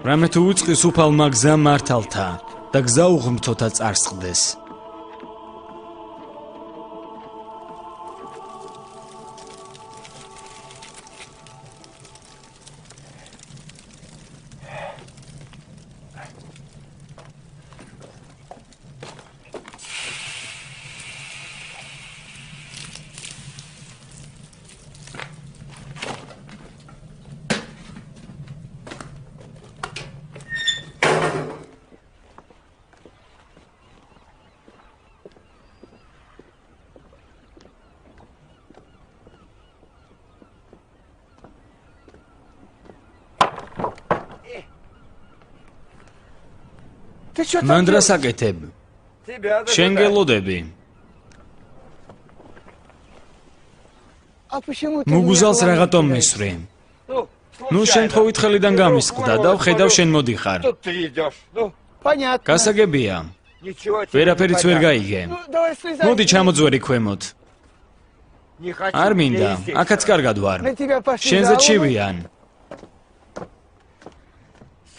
რამე თუ უწყის უფალმა გზა მართალთა და გზა უღმრთოთა წარსხდეს. მან რას აკეთებ? შენ გელოდები. მუგუზალს რაღაცომ მისვრი. ნუ შემთხვევით ხელიდან გამისყდა და ვხედავ შენ მოდიხარ. გასაგებია. ვერაფერიც ვერ გაიგე. მოდი ჩამოძვერი ქვემოთ. არ მინდა, აქაც კარგად ვარ. შენზე ჩივიან.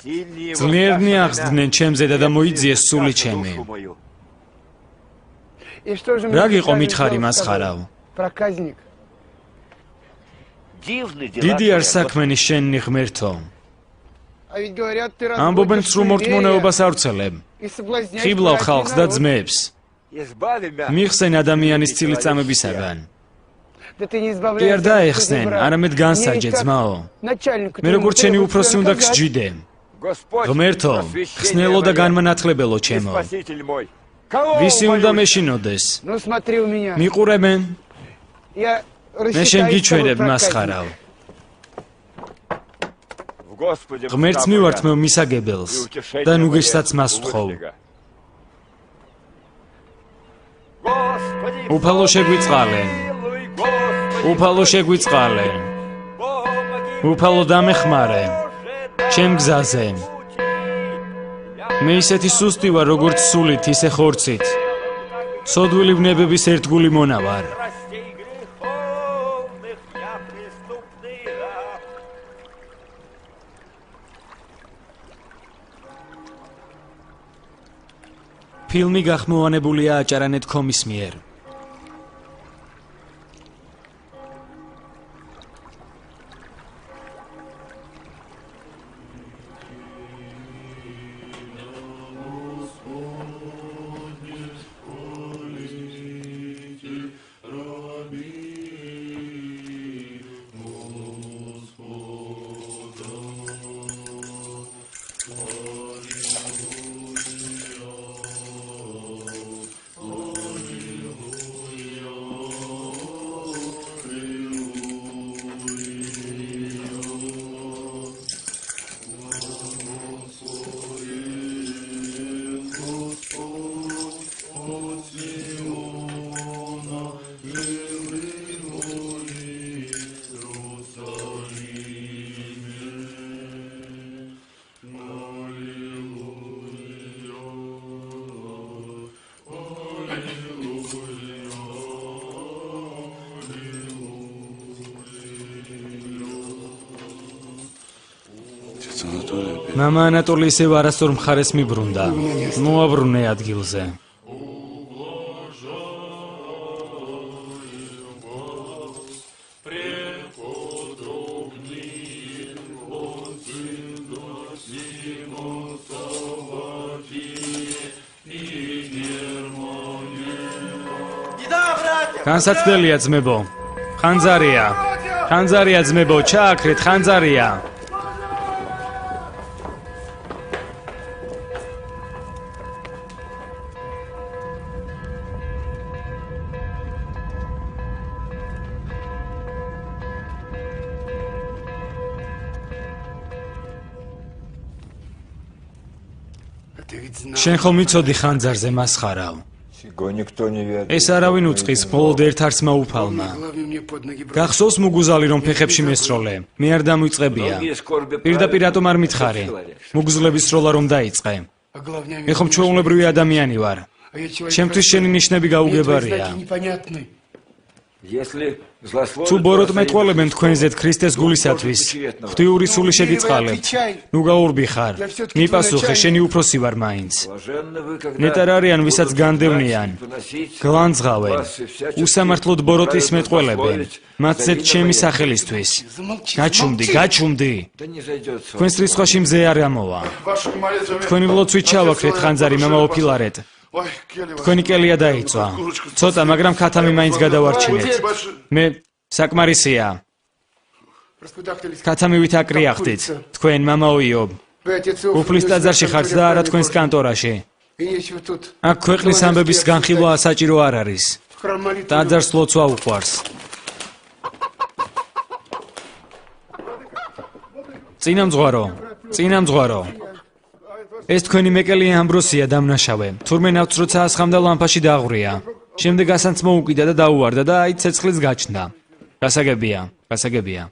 ძლიერნი აღსდგნენ ჩემზე და მოიძიეს სული ჩემი. რა გიყო მითხარი მასხარავ? დიდი არ საქმენი შენი ღმერთო. ამბობენ სრულ მორწმუნეობას ავრცელებ. ხიბლავ ხალხს და ძმებს. მიხსენ ადამიანის ცილიწამებისაგან. კი არ დაეხსნენ, არამედ განსაჯე ძმაო. მე როგორც შენი უფროსი უნდა გსჯიდე. Господь, ღმერთო, ხსნელო და განმანათლებელო ჩემო, Спаситель мой. Кого ვისი უნდა умолюсь? მეშინოდეს? Ну смотри у меня. მიყურებენ, Я მე შენ გიჩვენებ მასხარავ. В Господе ღმერთს встав მივართ я, მე и მისაგებელს утешение და мое ნუგეშსაც у მას ვთხოვ. Господа. Господи, უფალო შეგვიწყალე, помилуй, Господи, უფალო შეგვიწყალე, помоги, უფალო დამეხმარე, Боже, ჩემ გზაზე. მე ისეთი სუსტი ვარ, როგორც სულით, ისე ხორცით. სოდვილი ვნებების ერთგული მონა ვარ. страстей греховных я преступный раб. ფილმი გახმოვანებულია აჭარანეთ კომის მიერ. მამა ანატოლი ისევ არასწორ მხარეს მიბრუნდა. მოაბრუნე ადგილზე. განსაცდელია ძმებო. ხანძარია. ხანძარია ძმებო, ჩააქრეთ ხანძარია. შენ ხომ იცოდი ხანძარზე მასხარავ. Сего никто не ведает. ეს არავინ უწყის, მხოლოდ ერთ არც მაუფალმა. Головне мне под ноги бросил. გახსოვს მუგუზალი რომ ფეხებში месროლე. მე არ დამვიწყებია. Многие скорби პირდაპირ რატომ არ მითხარი? მუგზლების სროლა რომ დაიწყე. А главное, მე ხომ ჩვეულებრივი ადამიანი ვარ. а я человек ჩემთვის შენი ნიშნები простой. Мне твои გაუგებარია. знаки непонятны. Если злословят თუ ბოროტ вас, მეტყველებენ თქვენზეთ ქრისტეს გულისათვის, ღვთიური სული შეგიწყალებ. ნუ გაურბიხარ. მიპასუხე, შენი უფროსი ვარ მაინც. блаженны вы, когда ნეტარ არიან, ვისაც будут განდევნიან, поносить გლანძღავენ, вас и всячески უსამართლოდ ბოროტის праведно მეტყველებენ, злословить მათზეც за ჩემი имя სახელისთვის. Замолчи, გაჩუმდი, замолчи. გაჩუმდი. Да не зайдет сон. თქვენს რისხვაში მზე არ ამოვა. Вашу молитву. თქვენი ვლოცვით ჩავაქრეთ ხანძარი მამა ოფილარეთ. Ой, Келли, თქვენი კელია დაიწვა. ცოტა, მაგრამ ქათამი მაინც გადავარჩინეთ. მე საკმარისია. Раскудахтались. ქათამივით აკრიახდით. თქვენ მამაოიო, Вы, отец, უფლის ტაძარში ხართ და არა თქვენს კანტორაში. И нечего тут. აქ ქვეყნის ამბების განხილვა საჭირო არ არის. В храм молитвы. ტაძარს ლოცვა უყვარს. წინამძღვარო, წინამძღვარო. ეს თქვენი მეკელი ამბროსია დამნაშავე. თურმე ნავთს როცა ასხამდა ლამპაში დააღვრია. შემდეგ ასანც მოუკიდა და დაუვარდა და აი ცეცხლიც გაჩნდა. გასაგებია, გასაგებია.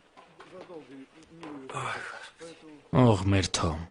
ოღ ღმერთო.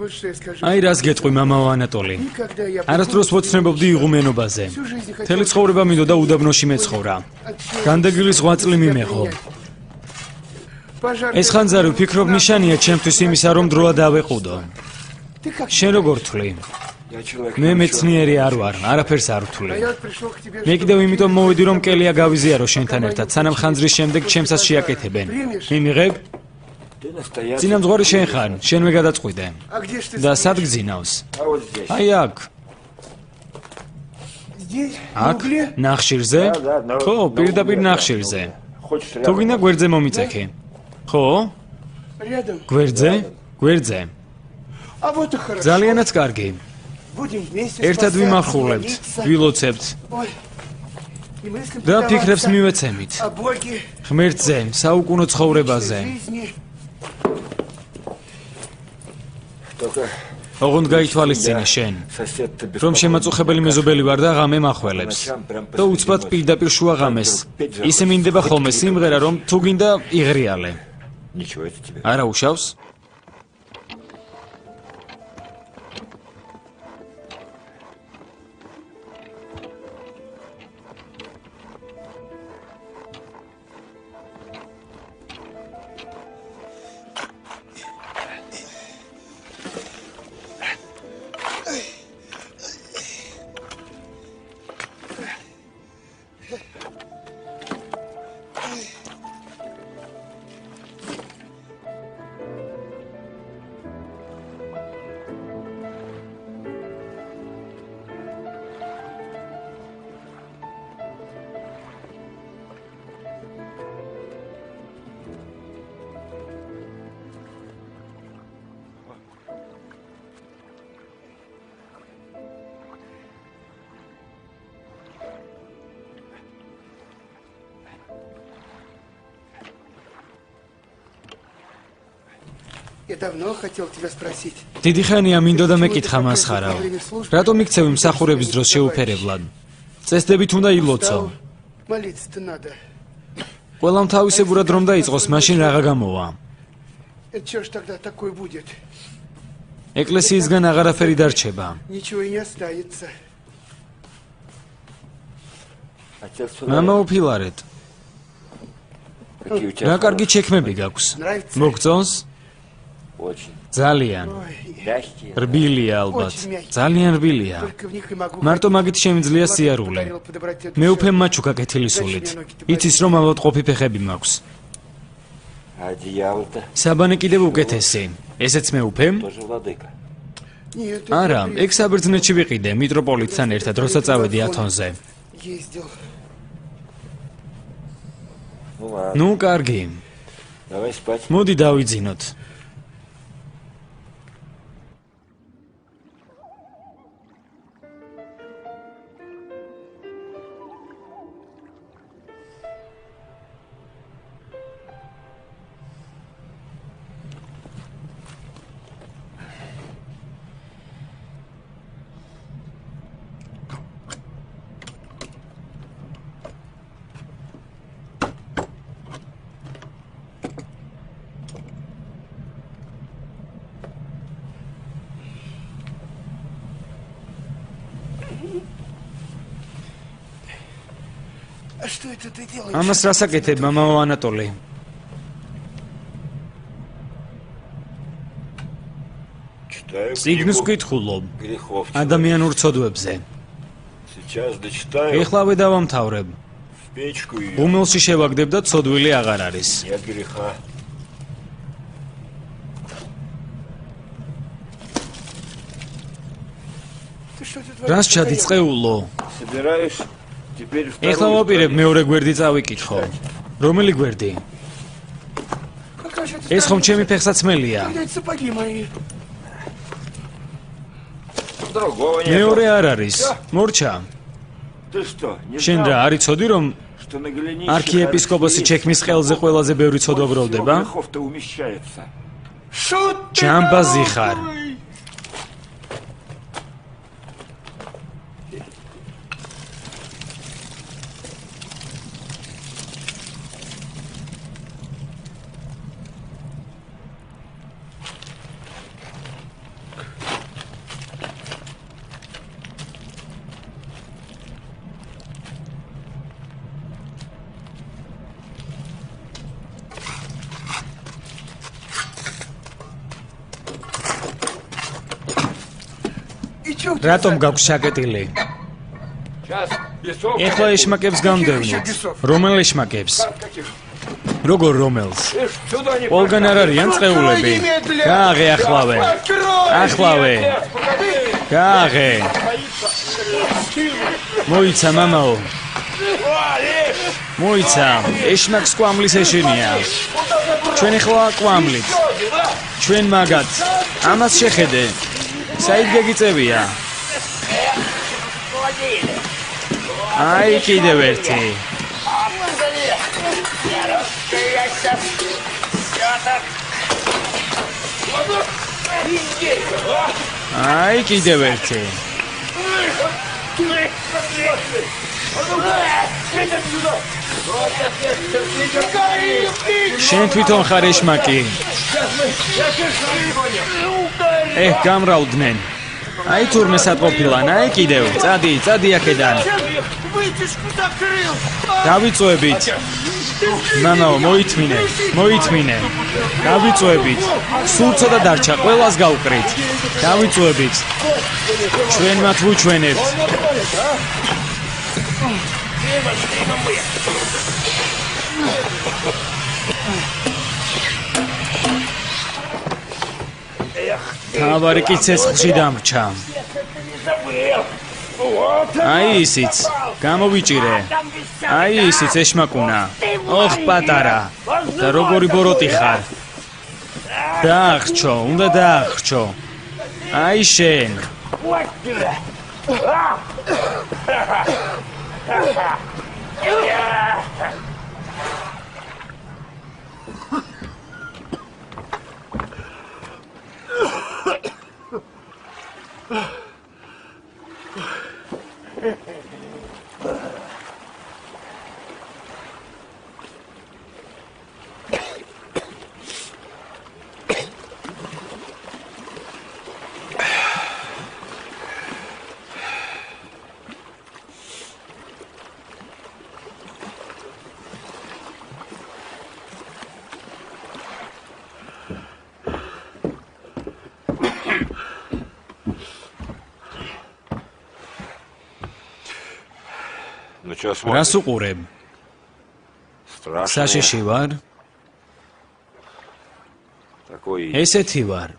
Вот что я скажу. აი რას გეტყვი მამაო ანატოლი. Никогда я არასდროს ვოცნებობდი იღუმენობაზე. მთელი ცხოვრება მინდოდა უდაბნოში მეცხოვრა. განდაგილი ზღვა წლი მიმეღო. пожар. ეს ხანძარი ვფიქრობ ნიშანია ჩემთვის იმისა, რომ დროა დავეყუდო. Ты как? შენ როგორ თვლი? Я человек. მე მეცნიერი არ вар, არაფერს არ А ვთვლი. я вот пришел к тебе. მე კიდევ იმიტომ მოვიდი, რომ კელია გავიზიარო შენთან ერთად, სანამ ხანძრის შემდეგ ჩემსაც შეაკეთებენ. მიმიღებ? Ты настоящий. წინამძღვარი შენ ხარ, შენვე გადაწყვიდე. А где ж ты? და სად გძინავს? А вот здесь. აი აქ, Здесь? На აქ, угле? ნახშირზე? ხო, პირდაპირ ნახშირზე. Хочешь თუ рядом? გინდა გვერდზე მომიწექი. ხო? Рядом. გვერდზე? გვერდზე. А вот и хорошо. ძალიანაც კარგი. Будем вместе ერთად спасаться, ვიმახვილებთ, молиться. ვილოცებთ Ой. И мыслям და ფიქრებს предаваться მივეცემით. о Боге, ღმერთზე, საუკუნო ცხოვრებაზე. жизни. Только ოღონდ გაითვალისწინე შენ, сосед-то без რომ შემაწუხებელი მეზობელი ვარ და ღამე მახველებს. და უცბად პირდაპირ შუა ღამეს. ისე მინდება ხოლმე სიმღერა, რომ თუ გინდა იღრიალე. Ничего это тебе. არა უშავს? Я давно хотел тебя спросить. დიდი ხანია მინდოდა მეკითხა მას ხარავ. რატომ მიქცევი მსახურების დროს შეუფერებლად? წესდებით უნდა ილოცო. Устал. Молиться-то надо. ყველამ თავისებურად რომ დაიწყოს, მაშინ რაღა გამოვა. Это что ж тогда такое будет? ეკლესიისგან აღარაფერი დარჩება. Ничего и не останется. Отец მამა უფილარეთ, какие у тебя რა კარგი хорошие, ჩექმები გაქვს. Нравится? მოგწონს? очень ძალიან. Ой, мягкие. რბილია ალბათ. ძალიან რბილია. только в них и могу. მარტო მაგით შემიძლია სიარული. Подарил по доброте მე душевной. უფემ მაჩუკა კეთილი სულით. იცის რომ ალბათ ყოფი ფეხები მაქვს. А одеяло-то საბანე კიდევ უკეთესი. ესეც მე უფემ? тоже владыка. Нет, это არა, я ეგ საბერძნეთში ვიყიდე მიტროპოლიტთან ერთად, როცა წავედი ათონზე. ездил. Ну ладно, ნუ კარგი. давай спать. მოდი დავიძინოთ. А что это ты делаешь? ამას რას აკეთებ, მამაო ანატოლი? Читаю წიგნს книгу ვკითხულობ грехов. ადამიანურ ცოდვებზე. Сейчас дочитаю, ეხლავე დავამთავრებ. в печку ее. ღუმელში შევაგდებ და ცოდვილი აღარ არის. Нет греха. Ты что тут რას ჩადიწყეულო? Собираешь теперь ეხლა вторую ვაპირებ страницу. მეორე გვერდი წავიკითხო. რომელი გვერდი? Какая же это ეს ხომ страница? ჩემი ფეხსაცმელია. Когда эти сапоги мои? Другого нет. მეორე არ არის. მორჩა, Ты что, не შენ რა знал, არ იცოდი რომ что на голенище არქიეპისკოპოსი ჩექმის ყელზე ყველაზე ბევრი ცოდვა გროვდება? грехов-то умещается. Шут ты ჯამბაზი ხარ. добрый! Чего ты რატომ გაქვს შაკეტილი? Сейчас лесов. ეხლა ეშმაკებს გამდევნით. რომელ ეშმაკებს? როგორ რომელს? Сюда не ყველგან არ არიან წყეულები. გააღე ახლავე. ახლავე. გააღე. მოიცა მამაო. მოიცა, ეშმაკს კვამლის ეშინია. ჩვენ ეხლა კვამლით. ჩვენ მაგათ. ამას შეხედე. საით გეგიწევია. აი კიდევ ერთი. აი კიდევ ერთი. შენ თვითონ ხარ ეშმაკი. გამრავლდნენ. აი თურმე სათყოფილან, აი კიდევ, წადი აქედან. დავიწვევით. მამაო, მოითმინე. დავიწვევით. სულ ცოტა დარჩა, ყველას გავყრით. დავიწვევით. ჩვენ მათ ვუჩვენებთ. თავარი კი ცეცხლში დამრჩა. აი ისიც, გამოვიჭირე. აი ისიც ეშმაკუნა. ოხ პატარა. და როგორი ბოროტი ხარ. დაახრჩო, უნდა დაახრჩო. აი შენ. Ну что რას смотришь? უყურებ? Страшно. საშიში ვარ? Такой. ესეთი ვარ.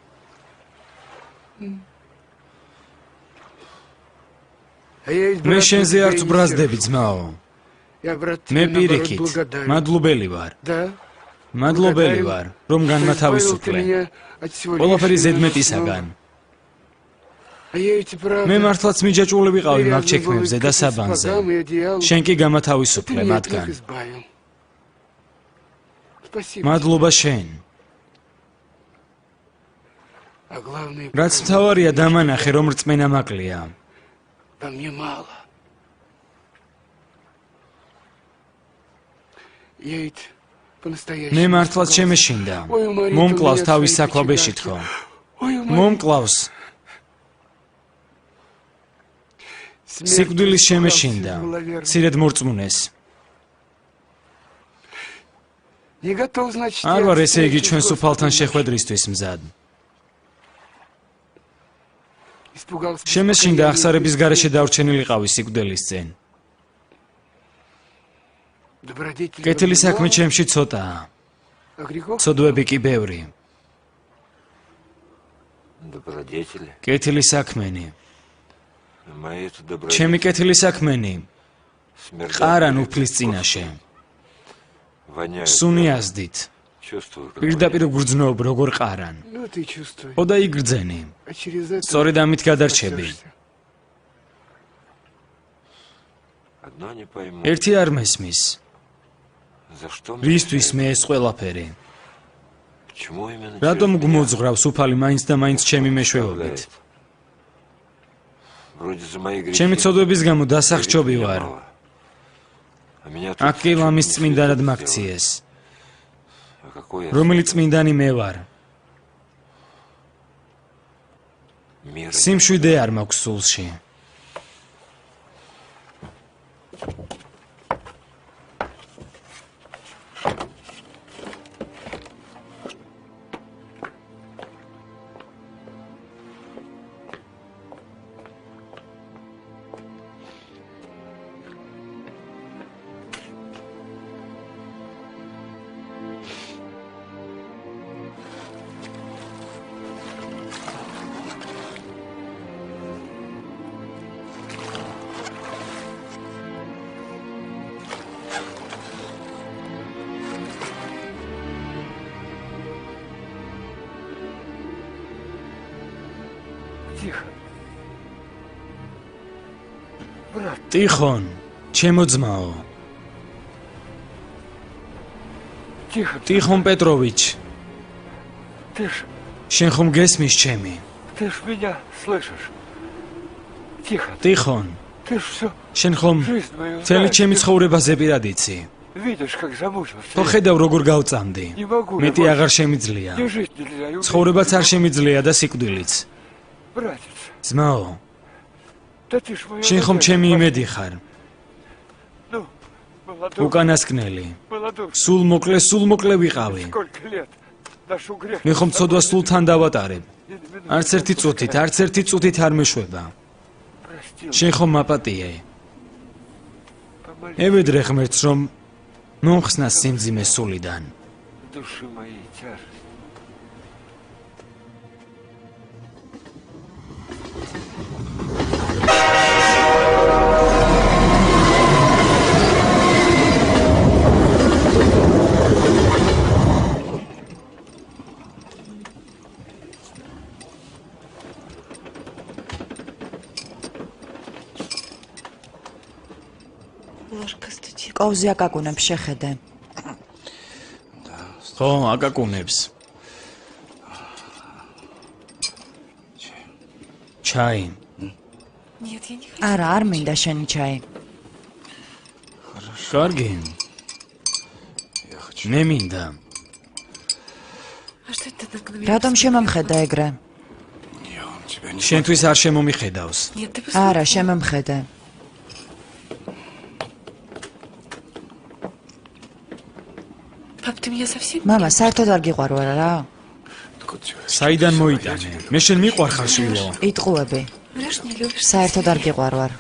მე შენზე არც ბრაზდები ძმაო. Я, брат, მე тебе наоборот პირიქით, благодарен. მადლობელი ვარ. Да? მადლობელი ვარ, რომ Что избавил ты განმათავისუფლე. меня от всего ყველაფერი лишнего, ზედმეტისაგან. А я ведь и правда მე მართლაც მიჯაჭვული ვიყავი მაგ привязан был ჩექმებზე და к საბანზე. сапогам и одеялу. შენ კი Ты გამათავისუფლე меня от მათგან. них избавил. Спасибо. მადლობა შენ. А главное, რაც მთავარია დამანახე, რომ რწმენა მაკლია. по мне мало. Я ведь по-настоящему მე მართლაც испугался. შემეშინდა. Ой, Мария, მომკლავს ты меня თავის своей საქვაბეში печалью. თხო. Ой, Мария, მომკლავს смерть სიკვდილის испугался შემეშინდა. изголовьерно. ცირედ მორწმუნეს. Не готов, значит, არ я ვარ ესე იგი встретить ჩვენ Господа სუფალთან ночью. შეხვედრისთვის მზად. Испугался შემეშინდა беспокоения, ახსარების გარეშე დავრჩენილიყავი სიკვდილის წინ. добродетели კეთილი много, საქმე ჩემში ცოტაა. а грехов ცოდვები კი ბევრი. Добродетели. კეთილი საქმენი. Мои это ჩემი добродетели. კეთილი საქმენი. Смердят ყარან перед უფლის წინაშე. Воняют. სუნი აზდით. Чувствую, как პირდაპირ გრძნობ როგორ ყარან. Ну, ты чувствуй. ოდა იგრძენი. А через это სწორედ ამით გადარჩები. спасешься. Одно не пойму. ერთი არ მესმის. За что мне რისთვის это? მე ეს ყველაფერი? Почему именно რატომ через меня გმოძღრავს უფალი მაინც და მაინც ჩემი მეშვეობით? страдает? Вроде за мои грехи. ჩემი ცოდვების გამო დასახჭობი Меня ვარ. мало. А меня тут აქ კი чуть ლამის не წმინდანად свидетель მაქციეს. сделали. А какой я რომელი წმინდანი მე ვარ? мир? სიმშვიდე არ მაქვს სულში. Тихо. Брат, ტიხონ, ჩემო ძმაო. тихо. ტიხონ პეტროვიჩ, Ты ж შენ ხომ გესმის ჩემი? меня слышишь. Тихо. ტიხონ, Ты ж все შენ ხომ жизнь мою მთელი знаешь. ჩემი ცხოვრებაზე პირად იცი? Видишь, как замучился. ხო ხედავ როგორ გავწამდი. Не могу. я მეტი больше. აღარ შემიძლია. Не жить нельзя. и умереть. ცხოვრებაც არ შემიძლია და სიკვდილიც. Братец, ძმაო, да ты ж моя შენ ხომ надежда, ჩემი брат. იმედი ხარ, Ну, молодой, უკანასკნელი. молодой. სულ მოკლე ვიყავი. Сколько лет нашу грех. მე ხომ ცოდვა სულ თან დავატარებ. არც ერთი წუთით არ მეშვება. Простил. შენ ხომ მაპატიე. Помоли ევედრე ღმერთს რომ მომხსნა სიმძიმე სულიდან. души моей тяжесть. კოვზი აკაკუნებს შეხედე. ხო, აკაკუნებს. ჩაი. Нет, я не хочу. არა, არ მინდა შენი ჩაი. კარგი. მე მინდა. А что это так на меня? რატომ შემომხედა ეგრე? Я он тебя не... შენთვის არ შემომიხედავს. Нет, ты посмотри. არა, შემომხედე. Пап, ты меня совсем მამა, საერთოდ არ გიყვარვარ რა? Откуда тебя? საიდან მოიტანე? მე შენ მიყვარხარ შვილო. იტყუები. врешь, не любишь? საერთოდ არ გიყვარვარ.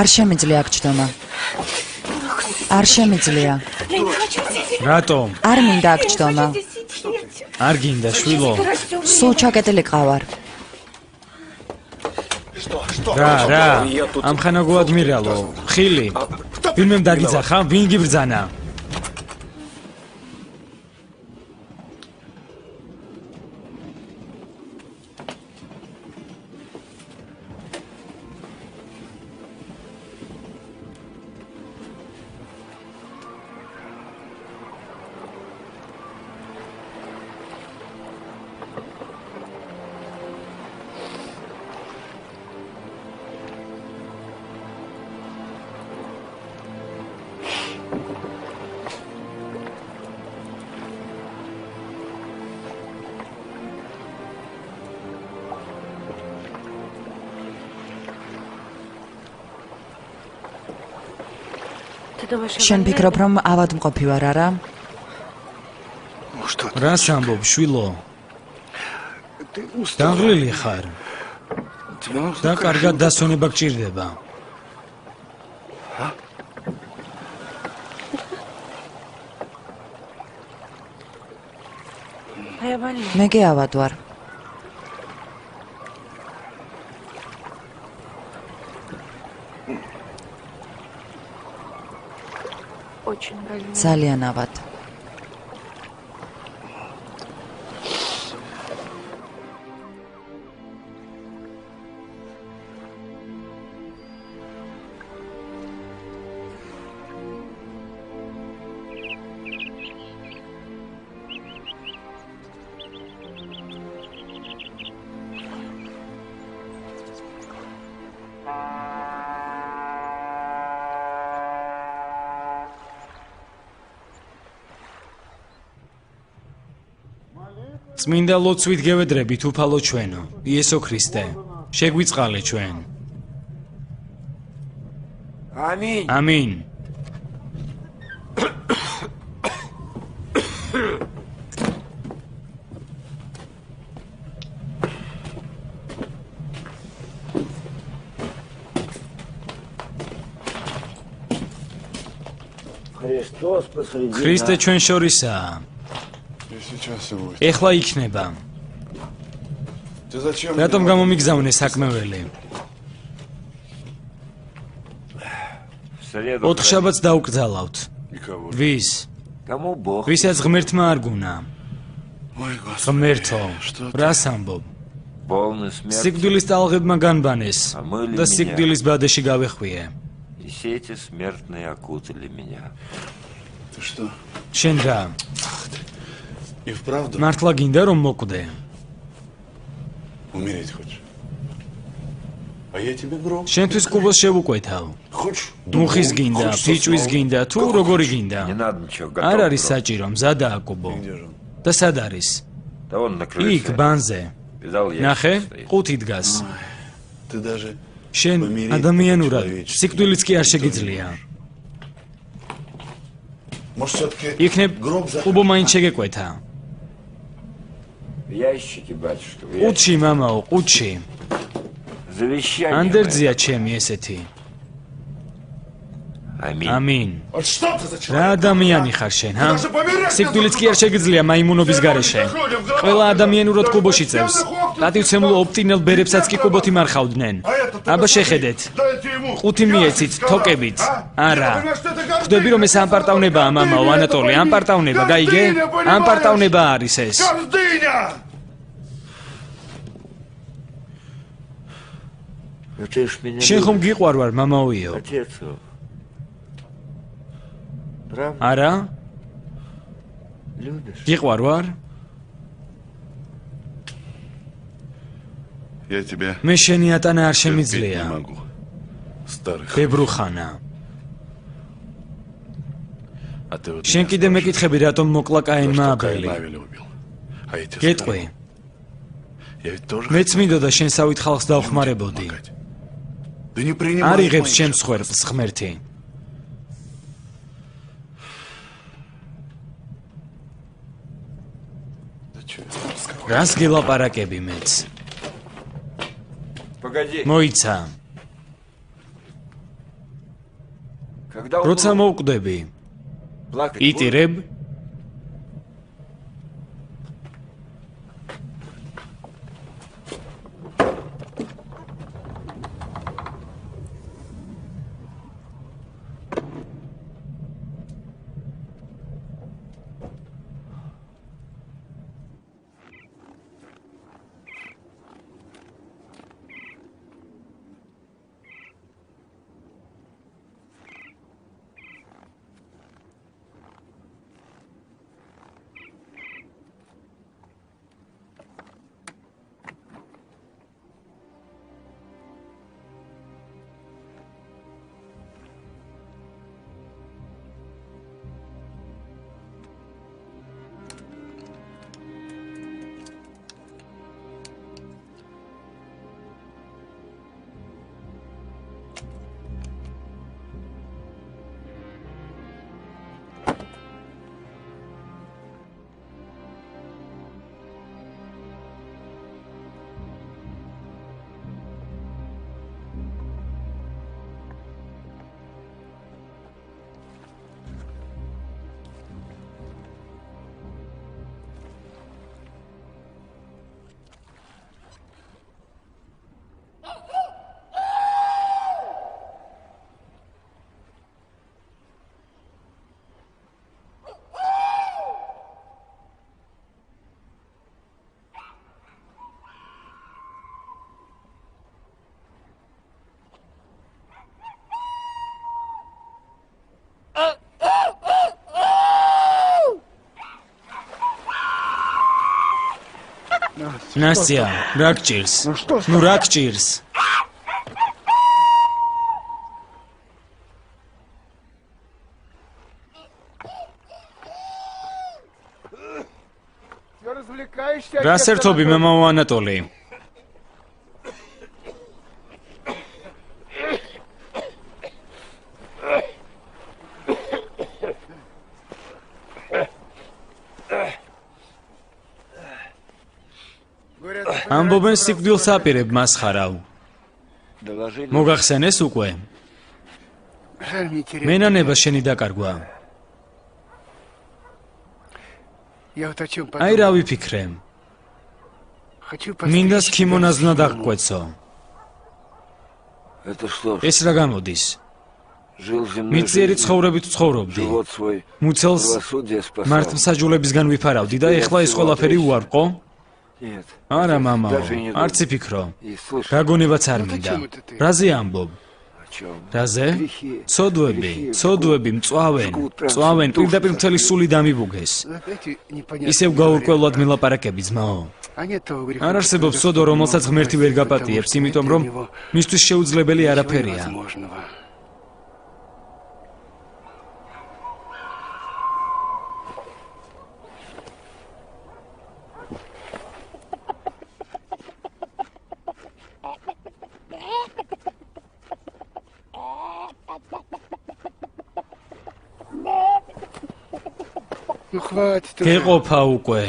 არ შემიძლია აქ ჩდომა. არ შემიძლია. Я не хочу сидеть. რატომ? არ მინდა აქ ჩდომა. არ გინდა შვილო. სულ ჩაკეტილი ყავარ. რა, ამხანაგო ადმირალო. ხილი. ვინმემ დაგიძახა? ვინ გიბრძანა? Ты думаешь, я შენ больная? ფიქრობ რომ ავადმყოფი ვარ არა? Ну что ты? რას ამბობ შვილო? Ты устал. დაღლილი ხარ. Тебе нужно და კარგად დასვენება გჭირდება. А я больная. მე კი ავად ვარ. Очень больная. ძალიან ავად. წმინდა ლოცვით გევედრებით უფალო ჩვენო, იესო ქრისტე, შეგვიწყალე ჩვენ. Аминь. ამინ. Христос посреди ქრისტე ჩვენ შორისაა. И сейчас и будет. ეხლა იქნება. Ты зачем? რატომ გამომიგზავნე საკმეველი? среду 4 შაბათს დაუკრძალავთ. Никого. ვის? Кому Бог? ვისაც ღმერთმა არ გუნა. Ой, Господи. ღმერთო, Что ты? რას ამბობ? Полный смерть. სიკვდილის ტალღებმა განბანეს ამოილი და მინია. სიკვდილის ბადეში გავეხვიე. И сети смертные окутали меня. Ты что? შენ რა? И вправду მართლა გინდა რომ მოკვდე? умереть хочешь? А я тебе гроб. შენთვის კუბოს შევუკვეთავ. Хочешь? მუხის გინდა, ფიჭვის გინდა, თუ როგორი გინდა? Не надо ничего არ готового. არის საჭირო, მზადაა კუბო. Где же он? და სად არის? Да он на იქ крыше. ბანზე. Видал, я ნახე, стоит. ყუთი დგას. Ты даже შენ ადამიანურად სიკვდილიც კი არ შეგიძლია. может все-таки იქნებ гроб კუბო მაინც შეგეკვეთა. В ящике, батюшка, в ящике. ყუთში მამაო, ყუთში. Завещание. ანდერძია ჩემი ესეთი. Аминь. ამინ. Вот что ты за რა человек? ადამიანი ხარ შენ, ჰა? Даже помереть სიკვდილიც კი არ შეგიძლია მაიმუნობის გარეშე. ყველა ადამიანურად კუბოში წევს. პატივცემულო ოპტინელ ბერებსაც კი კუბოთი მარხავდნენ. აბა შეხედეთ. Дайте ему. ყუთი მიეცით, თოკებით. არა. ხვდები რომ ეს ამპარტავნებაა, მამაო, ანატოლი, ამპარტავნება, გაიგე? ამპარტავნება არის ეს. Гордыня! Ну ты ж меня შენ ხომ любишь, გიყვარ ვარ, მამაოიო? отец. Правда? არა? Любишь? გიყვარ ვარ? Я тебя მე შენი ატანა არ терпеть შემიძლია. не могу. Старых. ბებრუხანა. А ты вот შენ меня კიდე спрашиваешь, მეკითხები რატომ მოკლა за კაინმა что აბელი? Каина Авеля убил. А я тебе გეტყვი. скажу, я ведь тоже მეც хотел მინდოდა შენსავით ხალხს людям დავხმარებოდი. помогать. Да не принимай არ იღებს моих ჩემს шагов. ხვერპლს ღმერთი. Да чё я там сказал? რას გილაპარაკები მეც? Погоди. მოიცა, Когда როცა умру, მოვკვდები, плакать буду? იტირებ? ნასია, რა გჭირს? ნუ რა გჭირს? რას ერთობი მამაო ანატოლი? ამბობენ სიკვდილს აპირებ მას ხარავ. Доложили. მოგახსენეს უკვე? Жаль мне терять. მენანება შენი დაკარგვა. Я вот о чем აი რა ვიფიქრე? Хочу მინდა სქიმონაზნად აღკვეცო. Это что ж, ეს რა გამოდის? Жил земной მიწიერი жизнью, ცხოვრებით ცხოვრობდი. живот свой მუცელს правосудие спасал. მართლმსაჯულებისგან ვიფარავდი და ეხლა ეს ყველაფერი უარყო? Нет, არა, მამაო, даже и не არც думал. იფიქრო. И слышал, გაგონებაც არ მინდა. რაზე ამბობ? о чем? რაზე? Грехи. ცოდვები მწვავენ, პირდაპირ მთელი სული დამიბუგეს. ისევ გაურკვევლად მილაპარაკები, ძმაო. არ არსებობს ცოდვა, რომელსაც ღმერთი ვერ გაპატიებს, იმიტომ რომ მისთვის შეუძლებელი არაფერია. Ну хватит. გეყოფა უკვე.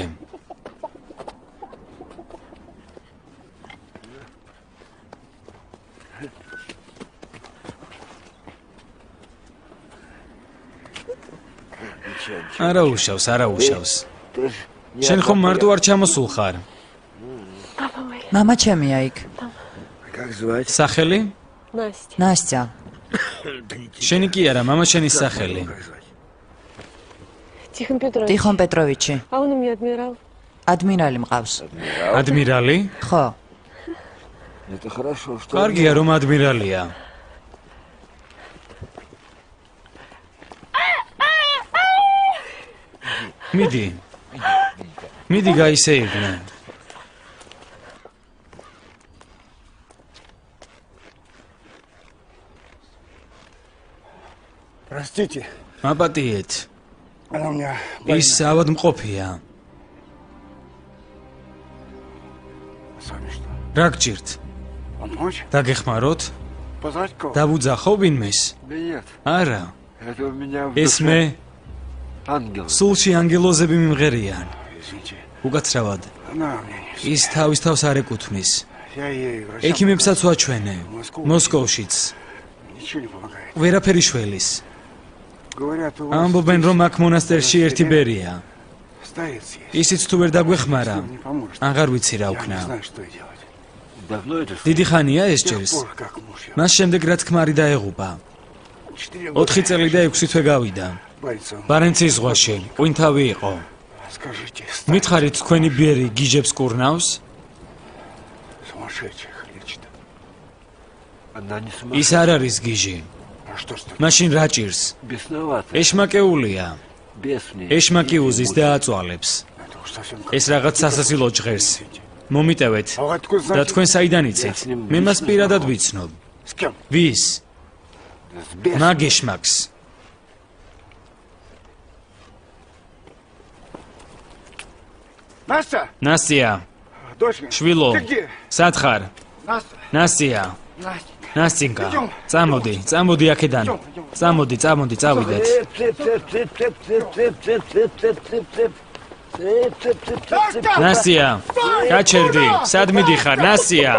არა უშავს. Ты ж не შენ ხომ მარტო არ ჩამოსულ ხარ? მამა ჩემია იქ. Как звать? სახელი? Настя. ნასტია. შენი კი არა, мама შენის სახელი. Тихон Петрович. ტიხონ პეტროვიჩი. А он у меня адмирал. ადმირალი მყავს. ადმირალი? ხო. Это хорошо, что... კარგია რომ ადმირალია. მიდი გაისეირნე. Простите, მაპატიეთ. она у меня... ის ავადმყოფია. С вами что? რა გჭირთ? Помочь? დაგეხმაროთ? Позвать кого? დავუძახო ვინმეს? Да нет, არა. это у меня в ეს душе მე ангел. სულში ანგელოზები მიმღერიან. Извините. უკაცრავად. Она у меня не... ის თავის თავს არ ეკუთვნის. Я ей врачам... ექიმებსაც ვაჩვენე. მოსკოვშიც. Ничего не помогает. ვერაფერი შველის. Говорят, у вас... ამბობენ რომ აქ მონასტერში ერთი ბერია. Старец есть. ისიც თუ ვერ დაგვეხმარა, Не поможет. აღარ ვიცი რა Я не ვქნა. знаю, что делать. Давно это что? დიდი ხანია ეს С тех ჭირს. пор, как муж я... მას შემდეგ რაც ქმარი დაეღუპა. 4 года. 4 წელი და 6 თვე გავიდა. Борится он. ბარენცის ზღვაში, ყვინთავი იყო. Скажите, მითხარით თქვენი ბიერი გიჟებს კურნავს? сумасшедших лечит. Она не ის сумасшедшая. არ არის გიჟი. А что ж ты? მაშინ რა ჭირს? Бесноватая. ეშმაკეულია. Бес мне. ეშმაკი უზის და აწვალებს. Это уж совсем... ეს რაღაც სასასილო ჟღერს. მომიტევეთ. А вы откуда და знаете? თქვენ საიდან იცით? მე მას პირადად ვიცნობ. С кем? ვის? С бесом. მაგ ეშმაკს. Настя! ნასია, Дочка! შვილო, Ты где? სად ხარ? Настя! ნასია, Настя! ნასწინკა. წამოდი აქედან. წამოდი, წავიდეთ. ნასია, გაჩერდი, სად მიდიხარ, ნასია?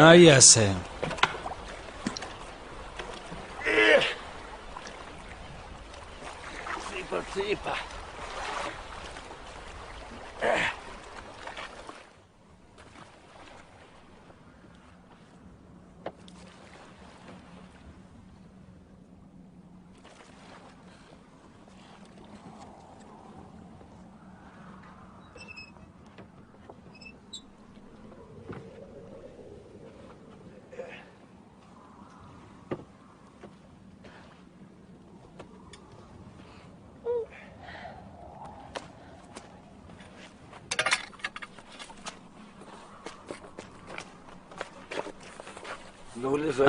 აი ასე. Цыпа.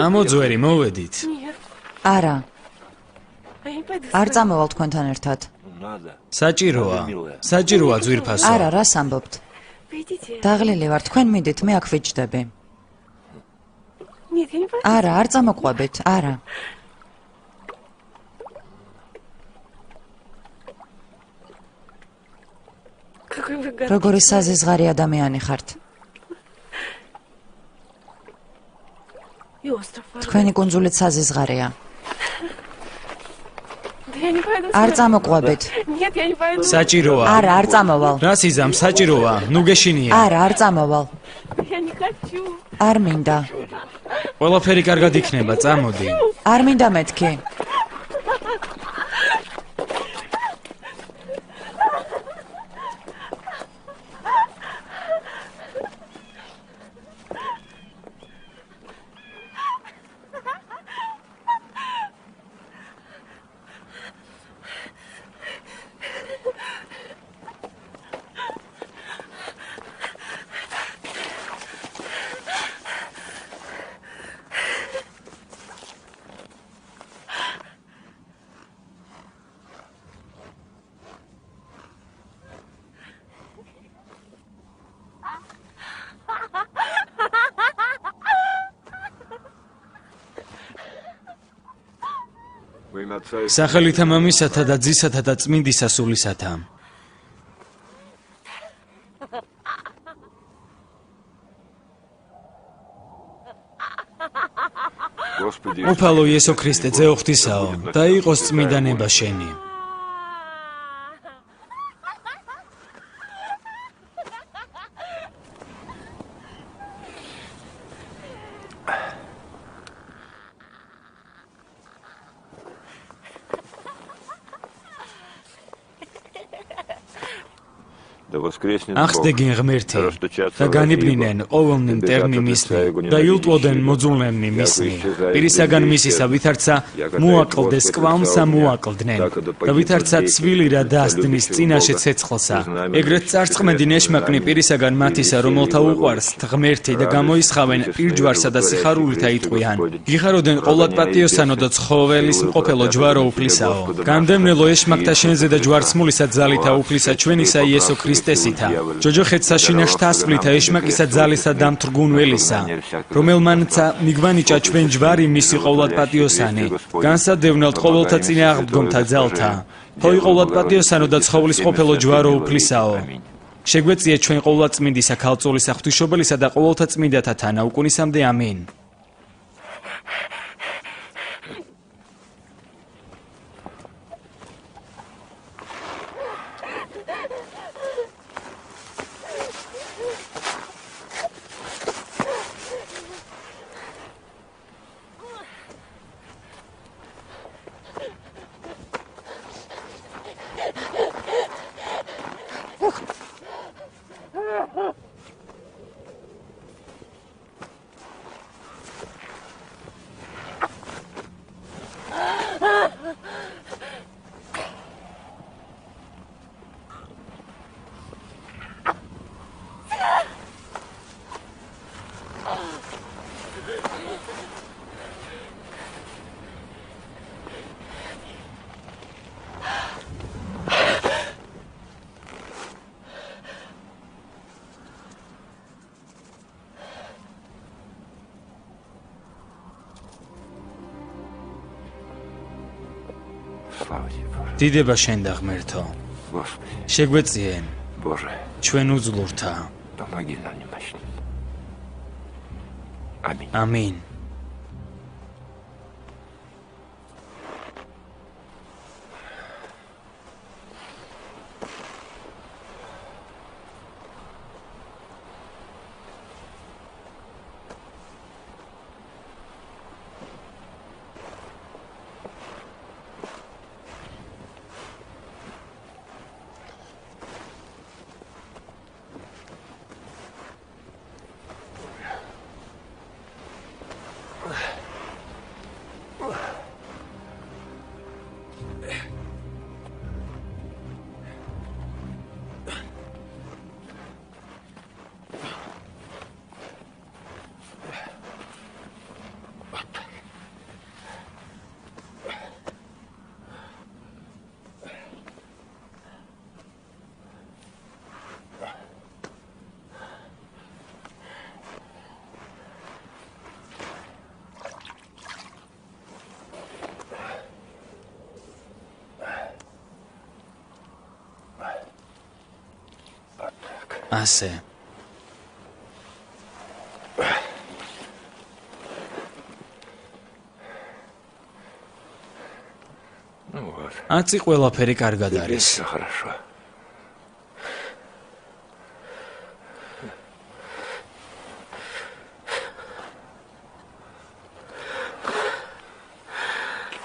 ამოძვერი, მოვედით. არა, А я пойду с არ тобой. წამოვალ თქვენთან ერთად. Надо. საჭიროა ძვირფასო. არა, რას ამბობთ? Пойдите. დაღლილი ვარ, თქვენ მიდით, მე აქ ვიჯდები. Нет, я не пойду. არა, არ წამოყვებით, არა. Какой вы гадкий როგორი человек. საზიზღარი ადამიანი ხართ. И остров ваш. თქვენი კუნძულით საზიზღარია. Да я не пойду. არ с вами. წამოყვებით. Нет, я не пойду. საჭიროა. არა, არ წამოვალ. რა სიზამ, საჭიროა. ნუ გეშინია. არა, არ წამოვალ. Я не хочу. არ მინდა. ყველაფერი კარგად იქნება, წამოდი. არ მინდა მეთქი. სახელითა მამისათა და ძისათა და წმინდისა სულისათა. უფალო იესო ქრისტე, ძეო ღვთისაო, და იყოს წმინდა ნება შენი. ახსდეგენ ღმერთი და განიბნინენ ყოველნი მტერნი მისნი და იუტვოდენ მოძულნენი მისნი პირისაგან მისისა ვითარცა მოაკლდეს კვამსა მოაკლდნენ და ვითარცა ცვილი რა დასდნის წინაშე ცეცხლსა ეგრეთ წარწყმენდი ნეშმაკნი პირისაგან მათისა რომელთა უყვარს ღმერთი და გამოისხავენ პირჯვარსა და სიხარულითა იტყვიან იღაროდენ ყოლად პატიოსანო და ცხოველის მყოფელო ჯვარო უფლისაო გამდევნელო ეშმაკთა შენზე და ჯვარცმულისა ძალითა უფლისა ჩვენისა იესო ქრისტესითა ჯოჯოხეთ საშინაშთა ასვლითა ეშმაკისა ძალისა დამთრგუნველისა რომელმანცა მიგვანიჭა ჩვენ ჯვარი მისი ყოლად პატიოსანი განსადევნელთ ყოველთა წინააღმდგომთა ძალთა თოი ყოლად პატიოსანო და ცხოვლის ყოფილო ჯვარო უფლისაო შეგვეწიეთ ჩვენ ყოლად წმინდისა ქალწულისა ღვთისმშობელისა და ყოველთა წმინდათა თანა უკუნისამდე ამინ დიდება შენ და ღმერთო შეგვეწიენ ჩვენ უძლურთა ამინ ასე. Ну вот. აწი ყველაფერი კარგად არის. Все хорошо.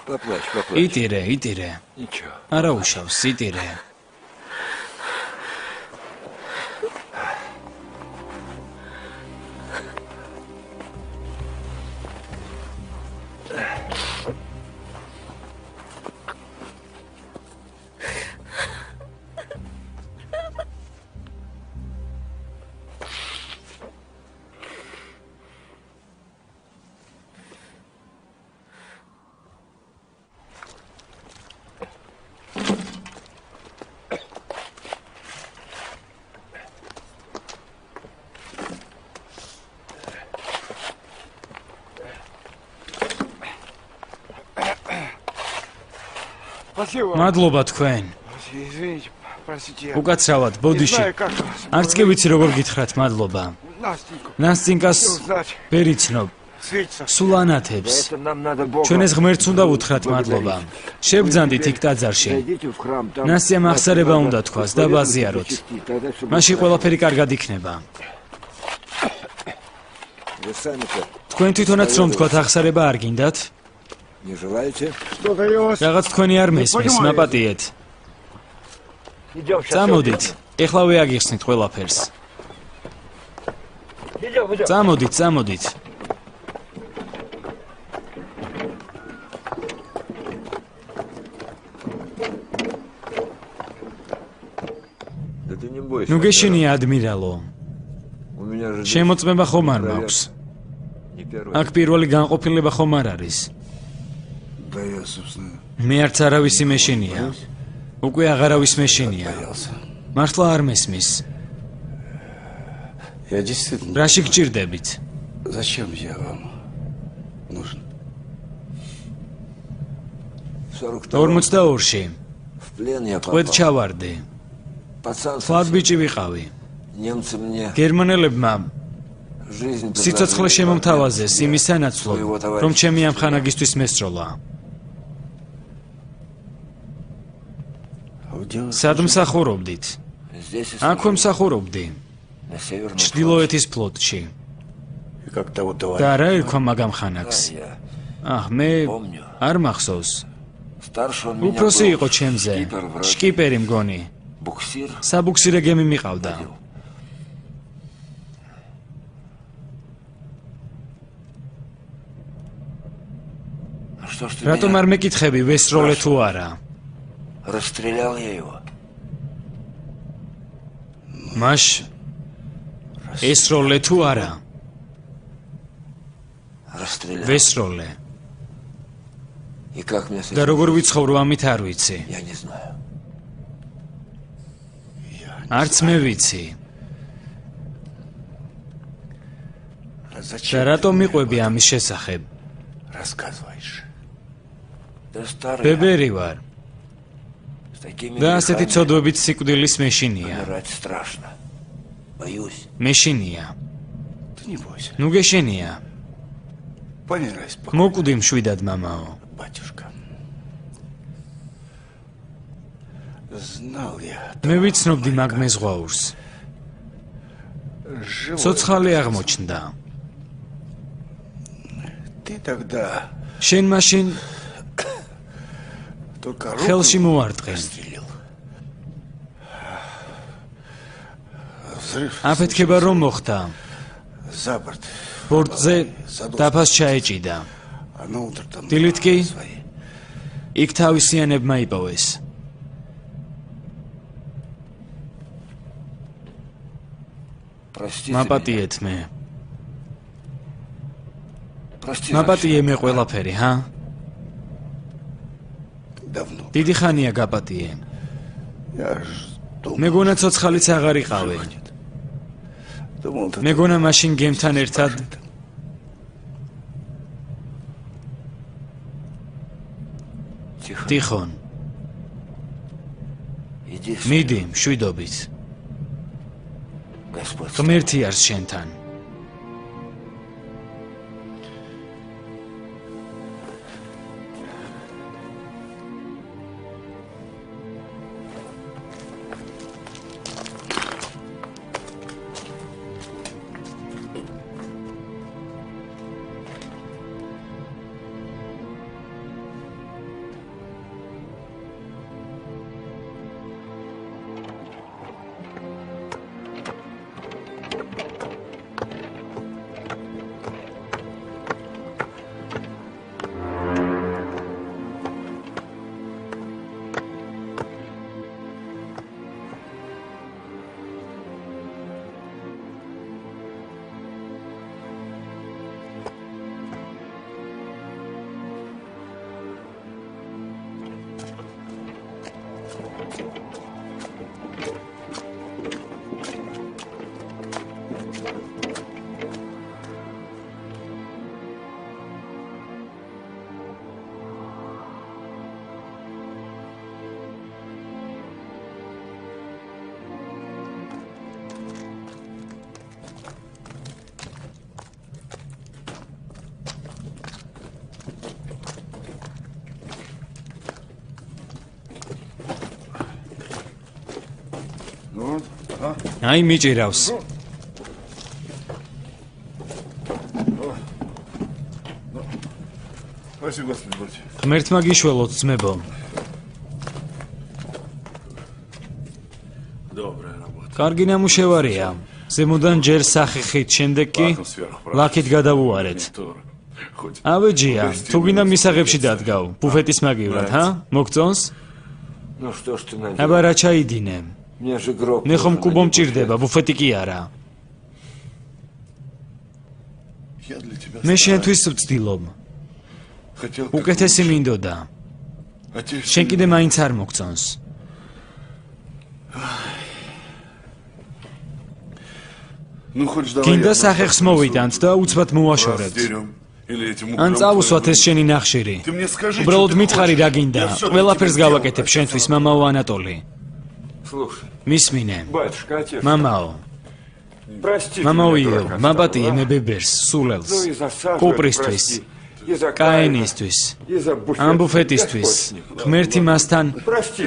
Поплачь, поплачь. იტირე, იტირე. Ничего. არა უშავს, იტირე. Спасибо. მადლობა თქვენ. Извините, простите. უკაცრავად, Не ბოდიში. знаю, как вас. არც კი ვიცი როგორ გითხრათ მადლობა. Настеньку. ნასწინკას Узнать. ვერ იცნობ. Светится. სულ ანათებს. Это нам надо Бога. ჩვენ ეს ღმერთს უნდა უთხრათ მადლობა. შევბძანდით იქ ტაძარში. Зайдите в храм, там ნასიამ აღსარება უნდა თქვას და ვაზიაროთ. მაშინ ყველაფერი კარგად იქნება. Вы сами-то თქვენ თვითონაც რომ თქვათ აღსარება არ გინდათ? не желаете? Что-то я вас... რაღაც თქვენი არ მესმის, მაპატიეთ. Идем сейчас. წამოდით. ეხლა ვეაგიხსნით ყველაფერს. Идем, идем. წამოდით, წამოდით. Да ты не бойся. ნუ გეშინია ადმირალო. У меня же შემოწმება ხომ არ მაქვს. не первый. აქ პირველი განყოფილება ხომ არ არის. Да я, собственно, მე არც არავისი მეშინია. უკვე აღარავის მეშინია. боялся. მართლა არ მესმის. Я действительно... რაში გჭირდებით? Зачем я вам нужен? 42-ში В плен я ყვედ попал. ჩავარდი. Пацан, ფლად ბიჭი ვიყავი. немцы мне გერმანელებმა жизнь სიცოცხლე შემომთავაზეს იმის სანაცვლოდ, რომ ჩემი ამ ხანაგისთვის მესროლა. А вы делаете... სად მსახურობდით? Здесь и აქვე მსახურობდი, на северном ჩრდილოეთის ფლოტში. И как того და товарища? რა ერქვა მაგამ ხანაკს? фронте. Я აჰ, მე помню. არ მახსოვს. Старше он меня უფროსი был. იყო ჩემზე. Шкипер вроде. შკიპერი მგონი. Буксир. საბუქსირე გემი მიყავდა. А что ж ты რატომ меня არ მეკითხები ვესროლე თუ არა? расстрелял я его? მაშ ესროლე თუ არა? Расстрелял. ვესროლე. И как мне с და этим? როგორ ვიცხოვრო ამით არ ვიცი. Я не знаю. არც მე ვიცი. А და зачем რატომ ты мне მიყვები ამის შესახებ? рассказываешь? Да старый. ბებერი ვარ С такими და ასეთი грехами ცოდვებით სიკვდილის მეშინია. умирать страшно. Боюсь. მეშინია. Ты не бойся. ნუ გეშენია. Помирай спокойно, მოკვდი მშვიდად მამაო. батюшка. Знал я. მე ვიცნობდი მაგ მეზღვაურს. Живой. ცოცხალი აღმოჩნდა. Ты тогда შენ მაშინ только ხელში руку მოარტყე. прострелил. Взрыв აფეთქება რომ მოხდა. за борт. ბორტზე დაფას ჩაეჭიდა. А на утро там დილით კი свои. იქ თავისიანებმა იპოვეს. Простите მაპატიეთ მე. меня. Прости. მაპატიე მე ყველაფერი, ჰა? Давно. დიდი ხანია გაპატიე. Я ж думал, მეგონა ცოცხალიც აღარ იყავი. думал, ты მეგონა მაშინ გემთან ერთად Тихо. ტიხონ. Иди. მიდი, მშვიდობით. ღმერთი არის შენთან. აი მიჭირავს. ღმერთმა გიშველოთ ძმებო. კარგი ნამუშევარია. ზემოდან ჯერ სახიხით, შემდეგ კი ლაქით გადავუარეთ. ავეჯია, თუ გინდა მისაღებში დადგავ, ბუფეტის მაგივრად, ჰა? მოგწონს? აბა რა ჩაიდინე? მე ხომ კუბო მჭირდება, ბუფეტი კი არა. მე შენთვის ვწtildeობ. უკეთესი მინდოდა. შენ კიდე მაინც არ მოგწონს. გინდა სახეხს მოვიდანთ და უცბად მოვაშორებთ. ან წავუსვათ ეს შენი ნახშირი. უბრალოდ მითხარი რა გინდა. ყველაფერს გავაკეთებ შენთვის, მამაო ანატოლი. მისმინე. მამაო. მამაო იო, მაპატიე მე ბებერს, სულელს, კუპრისთვის, კაენისთვის, ამბუფეტისთვის, ღმერთი მასთან.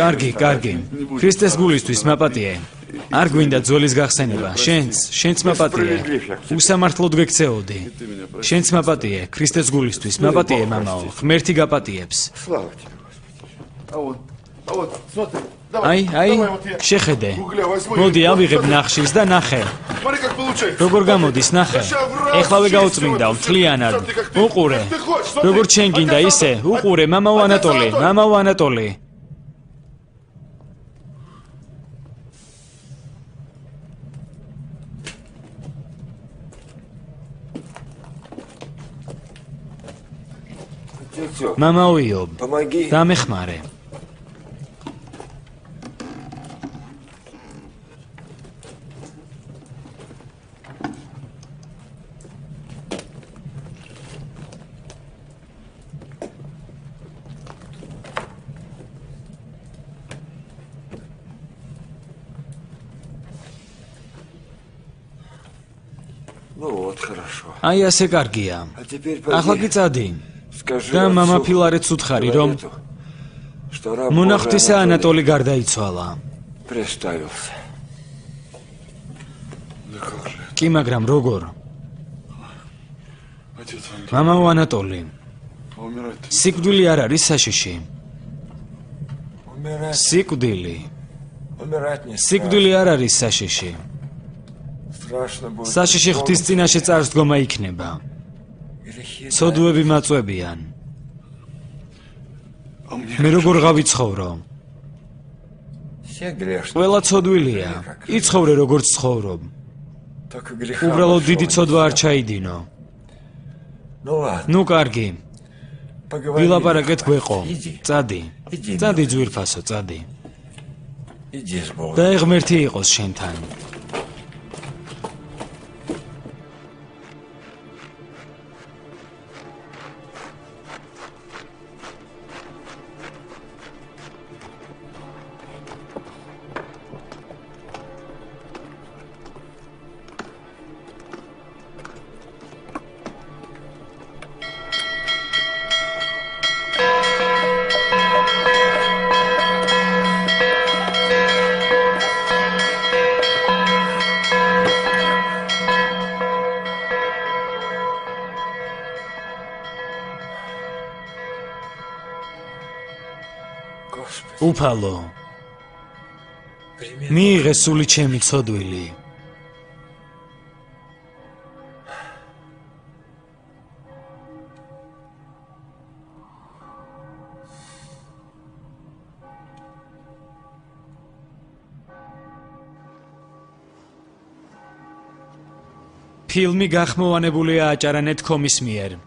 კარგი, კარგი. ქრისტეს გულისთვის მაპატიე. არ გვინდა ძვლის გახსენება, შენც მაპატიე. უსამართლოდ გექცეოდი. შენც მაპატიე, ქრისტეს გულისთვის, მაპატიე მამაო, ღმერთი გაპატიებს. აი, შეხედე. მოდი ავიღებ ნახშირს და ნახე. როგორ გამოდის, ნახე. ეხლავე გაუწმინდავ, თლიანად. უყურე. როგორ შენ გინდა ისე, უყურე, მამაო ანატოლი, მამაო ანატოლი. მამაო იობ, დამეხმარე. აი ასე კარგია. ახლა კი წადი. და მამა ფილარეთს უთხარი, რომ მონახტისა ანატოლი გარდაიცვალა. კი, მაგრამ როგორ? მამაო ანატოლი, სიკვდილი არ არის საშიში. სიკვდილი არ არის საშიში. საშიში ღვთის წინაშე წარსდგომა იქნება. ცოდვები მაწვებიან. მე როგორ გავიცხოვრო? ყველა ცოდვილია. იცხოვრე როგორც ცხოვრობ. უბრალოდ დიდი ცოდვა არ ჩაიდინო. ნუ კარგი. ვილაპარაკეთ გვეყო. წადი. წადი ძვირფასო, წადი. და ღმერთი იყოს შენთან. ხუფალო მიიღე სული ჩემი ცოდვილი ფილმი გახმოვანებულია აჭარანეთ კომის მიერ